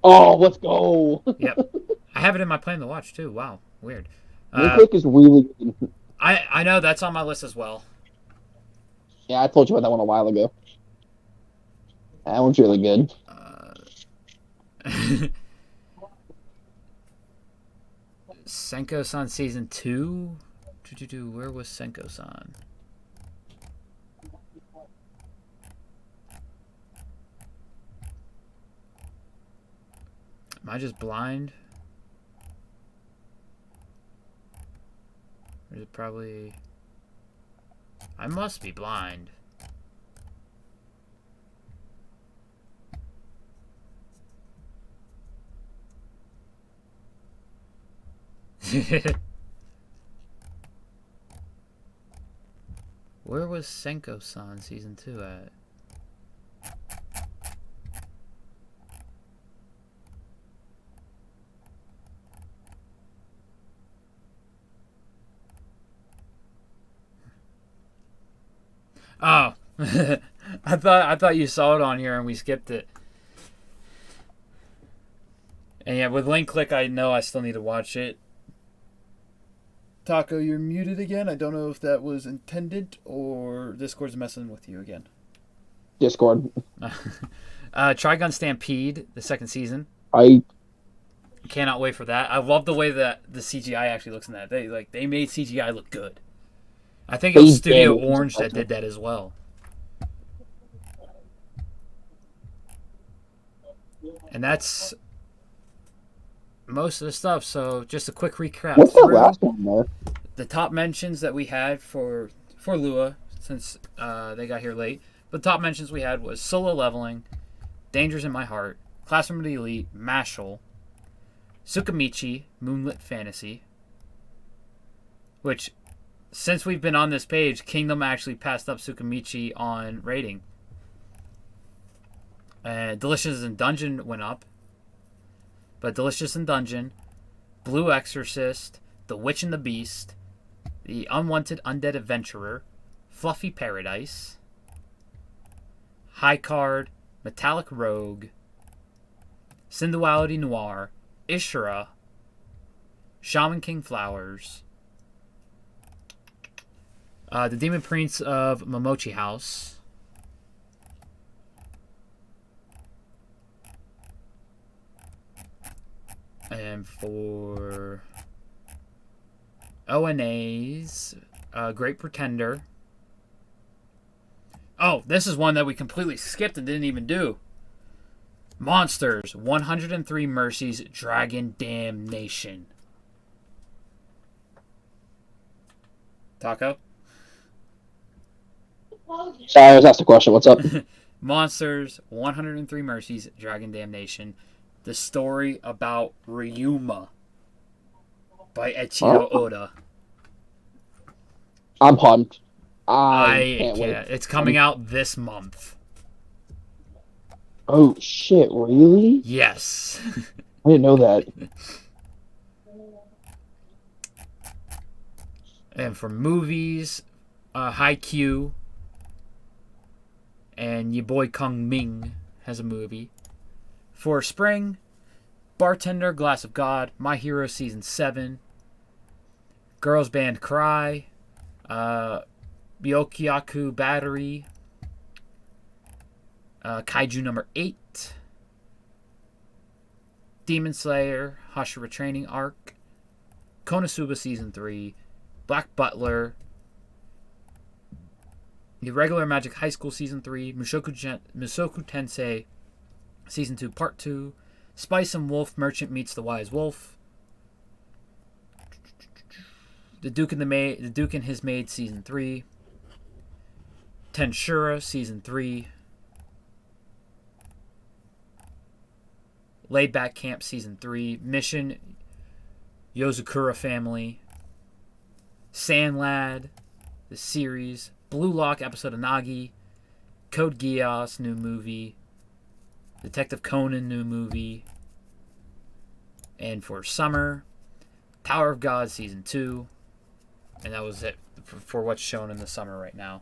Speaker 2: Oh, let's go.
Speaker 1: Yep. I have it in my plan to watch too. Wow. Weird.
Speaker 2: Link click is really good.
Speaker 1: I know, that's on my list as well.
Speaker 2: Yeah, I told you about that one a while ago. That one's really good.
Speaker 1: Senko-san Season 2? Where was Senko-san? Am I just blind? Or is it probably... I must be blind. Where was Senko-san Season 2 at? Oh. I thought you saw it on here and we skipped it. And yeah, with link click I know I still need to watch it. Tacco, you're muted again. I don't know if that was intended or Discord's messing with you again.
Speaker 2: Discord.
Speaker 1: Trigun Stampede, the second season.
Speaker 2: I
Speaker 1: Cannot wait for that. I love the way that the CGI actually looks in that. They made CGI look good. I think it was
Speaker 2: they
Speaker 1: Studio
Speaker 2: did.
Speaker 1: Orange that did that as well. And that's most of the stuff. So just a quick recap
Speaker 2: What's that
Speaker 1: through
Speaker 2: last one there?
Speaker 1: the top mentions that we had for Lua since they got here late. But the top mentions we had was Solo Leveling, Dangers in My Heart, Classroom of the Elite, Mashal, Tsukamichi, Moonlit Fantasy, which, since we've been on this page, Kingdom actually passed up Tsukamichi on rating. Delicious in Dungeon went up. But Delicious in Dungeon, Blue Exorcist, The Witch and the Beast, The Unwanted Undead Adventurer, Fluffy Paradise, High Card, Metallic Rogue, Synduality Noir, Ishura, Shaman King Flowers, The Demon Prince of Momochi House, and for ONAs, Great Pretender. Oh, this is one that we completely skipped and didn't even do. Monsters, 103 Mercies, Dragon Damnation. Tacco?
Speaker 2: Sorry, I was asked a question. What's up?
Speaker 1: Monsters, 103 Mercies, Dragon Damnation. The story about Ryuma by Eiichiro Oda.
Speaker 2: I'm pumped.
Speaker 1: I
Speaker 2: can't wait.
Speaker 1: It's coming out this month.
Speaker 2: Oh shit! Really?
Speaker 1: Yes.
Speaker 2: I didn't know that.
Speaker 1: And for movies, Haikyuu and your boy Kung Ming has a movie. For spring, Bartender, Glass of God, My Hero Season 7, Girls Band Cry, Byokuyaku Battery, Kaiju number 8, Demon Slayer, Hashira Training Arc, Konosuba Season 3, Black Butler, The Regular Magic High School Season 3, Mushoku Tensei Season 2 Part 2, Spice and Wolf Merchant Meets the Wise Wolf, The Duke and His Maid Season 3, Tenshura Season 3, Laid Back Camp Season 3, Mission Yozakura Family, Sand Lad, the series, Blue Lock episode of Nagi, Code Geass new movie, Detective Conan new movie, and for summer, Tower of God Season 2, and that was it for what's shown in the summer right now.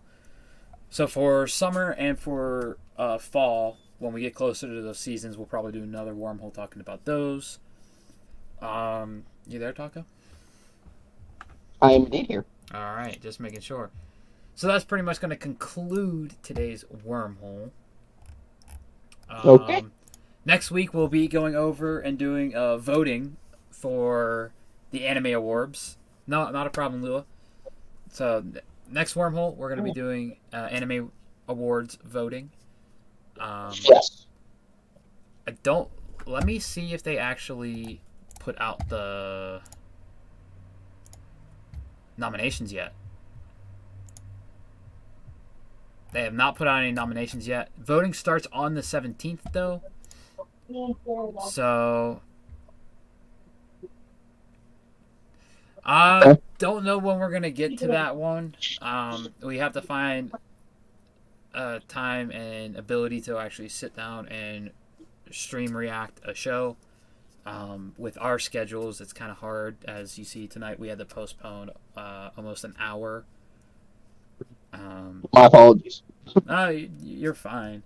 Speaker 1: So for summer and for fall, when we get closer to those seasons, we'll probably do another Wormhole talking about those. You there, Taco?
Speaker 2: I am indeed here.
Speaker 1: All right, just making sure. So that's pretty much going to conclude today's Wormhole.
Speaker 2: Okay.
Speaker 1: Next week we'll be going over and doing voting for the anime awards. No, not a problem, Lua. So next Wormhole we're going to be doing anime awards voting.
Speaker 2: Yes.
Speaker 1: Let me see if they actually put out the nominations yet. They have not put out any nominations yet. Voting starts on the 17th, though. So I don't know when we're going to get to that one. We have to find time and ability to actually sit down and stream react a show. With our schedules, it's kind of hard. As you see tonight, we had to postpone almost an hour.
Speaker 2: My apologies.
Speaker 1: You're fine.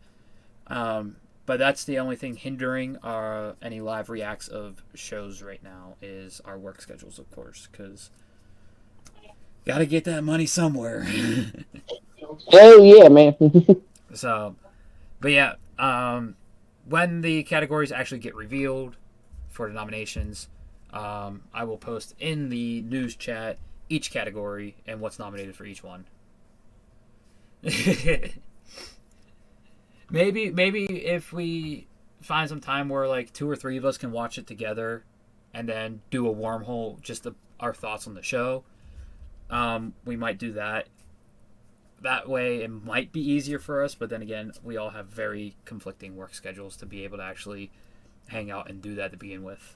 Speaker 1: But that's the only thing hindering any live reacts of shows right now is our work schedules, of course, because gotta get that money somewhere.
Speaker 2: Hell yeah, man.
Speaker 1: So But yeah, when the categories actually get revealed for the nominations, I will post in the news chat each category and what's nominated for each one. maybe if we find some time where like 2 or 3 of us can watch it together, and then do a wormhole, just our thoughts on the show. We might do that. That way, it might be easier for us. But then again, we all have very conflicting work schedules to be able to actually hang out and do that to begin with.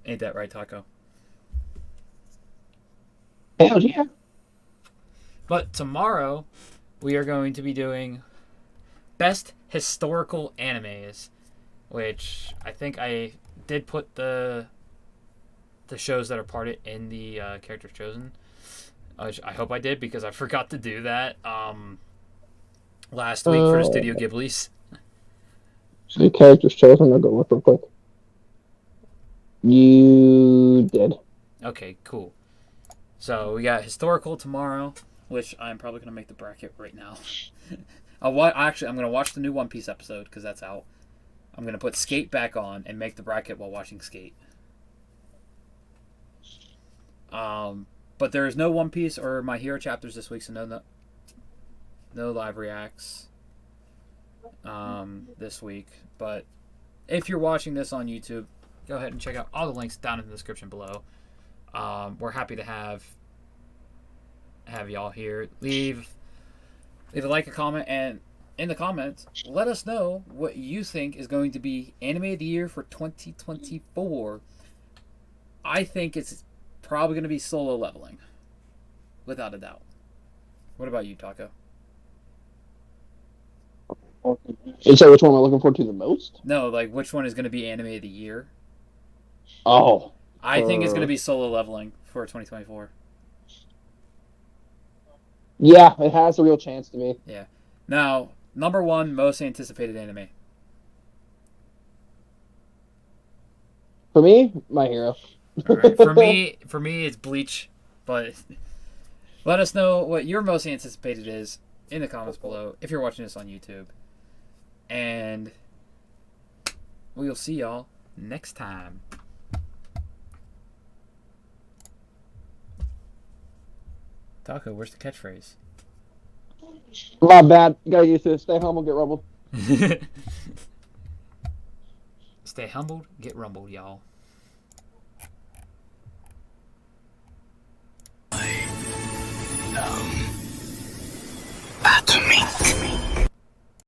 Speaker 1: Ain't that right, Taco?
Speaker 2: Hell yeah.
Speaker 1: But tomorrow, we are going to be doing best historical animes, which I think I did put the shows that are part of it in the characters chosen. Which I hope I did, because I forgot to do that last week for the Studio Ghibli's.
Speaker 2: The characters chosen. I'll go look real quick. You did.
Speaker 1: Okay, cool. So we got historical tomorrow, which I'm probably gonna make the bracket right now. Actually, I'm gonna watch the new One Piece episode because that's out. I'm gonna put Skate back on and make the bracket while watching Skate. But there is no One Piece or My Hero chapters this week, so no live reacts this week. But if you're watching this on YouTube, go ahead and check out all the links down in the description below. We're happy to have y'all here. Leave a like, a comment, and in the comments, let us know what you think is going to be Anime of the Year for 2024. I think it's probably going to be Solo Leveling, without a doubt. What about you, Taco?
Speaker 2: So which one am I looking forward to the most?
Speaker 1: No, like which one is going to be Anime of the Year?
Speaker 2: Oh.
Speaker 1: I think it's going to be Solo Leveling for 2024.
Speaker 2: Yeah, it has a real chance to be.
Speaker 1: Yeah. Now, number 1 most anticipated anime.
Speaker 2: For me, My Hero.
Speaker 1: Right. For me, it's Bleach. But let us know what your most anticipated is in the comments below if you're watching this on YouTube. And we'll see y'all next time. Taco, where's the catchphrase?
Speaker 2: My bad. Gotta use this. Stay home and get rumbled.
Speaker 1: Stay humbled, get rumbled, y'all. I am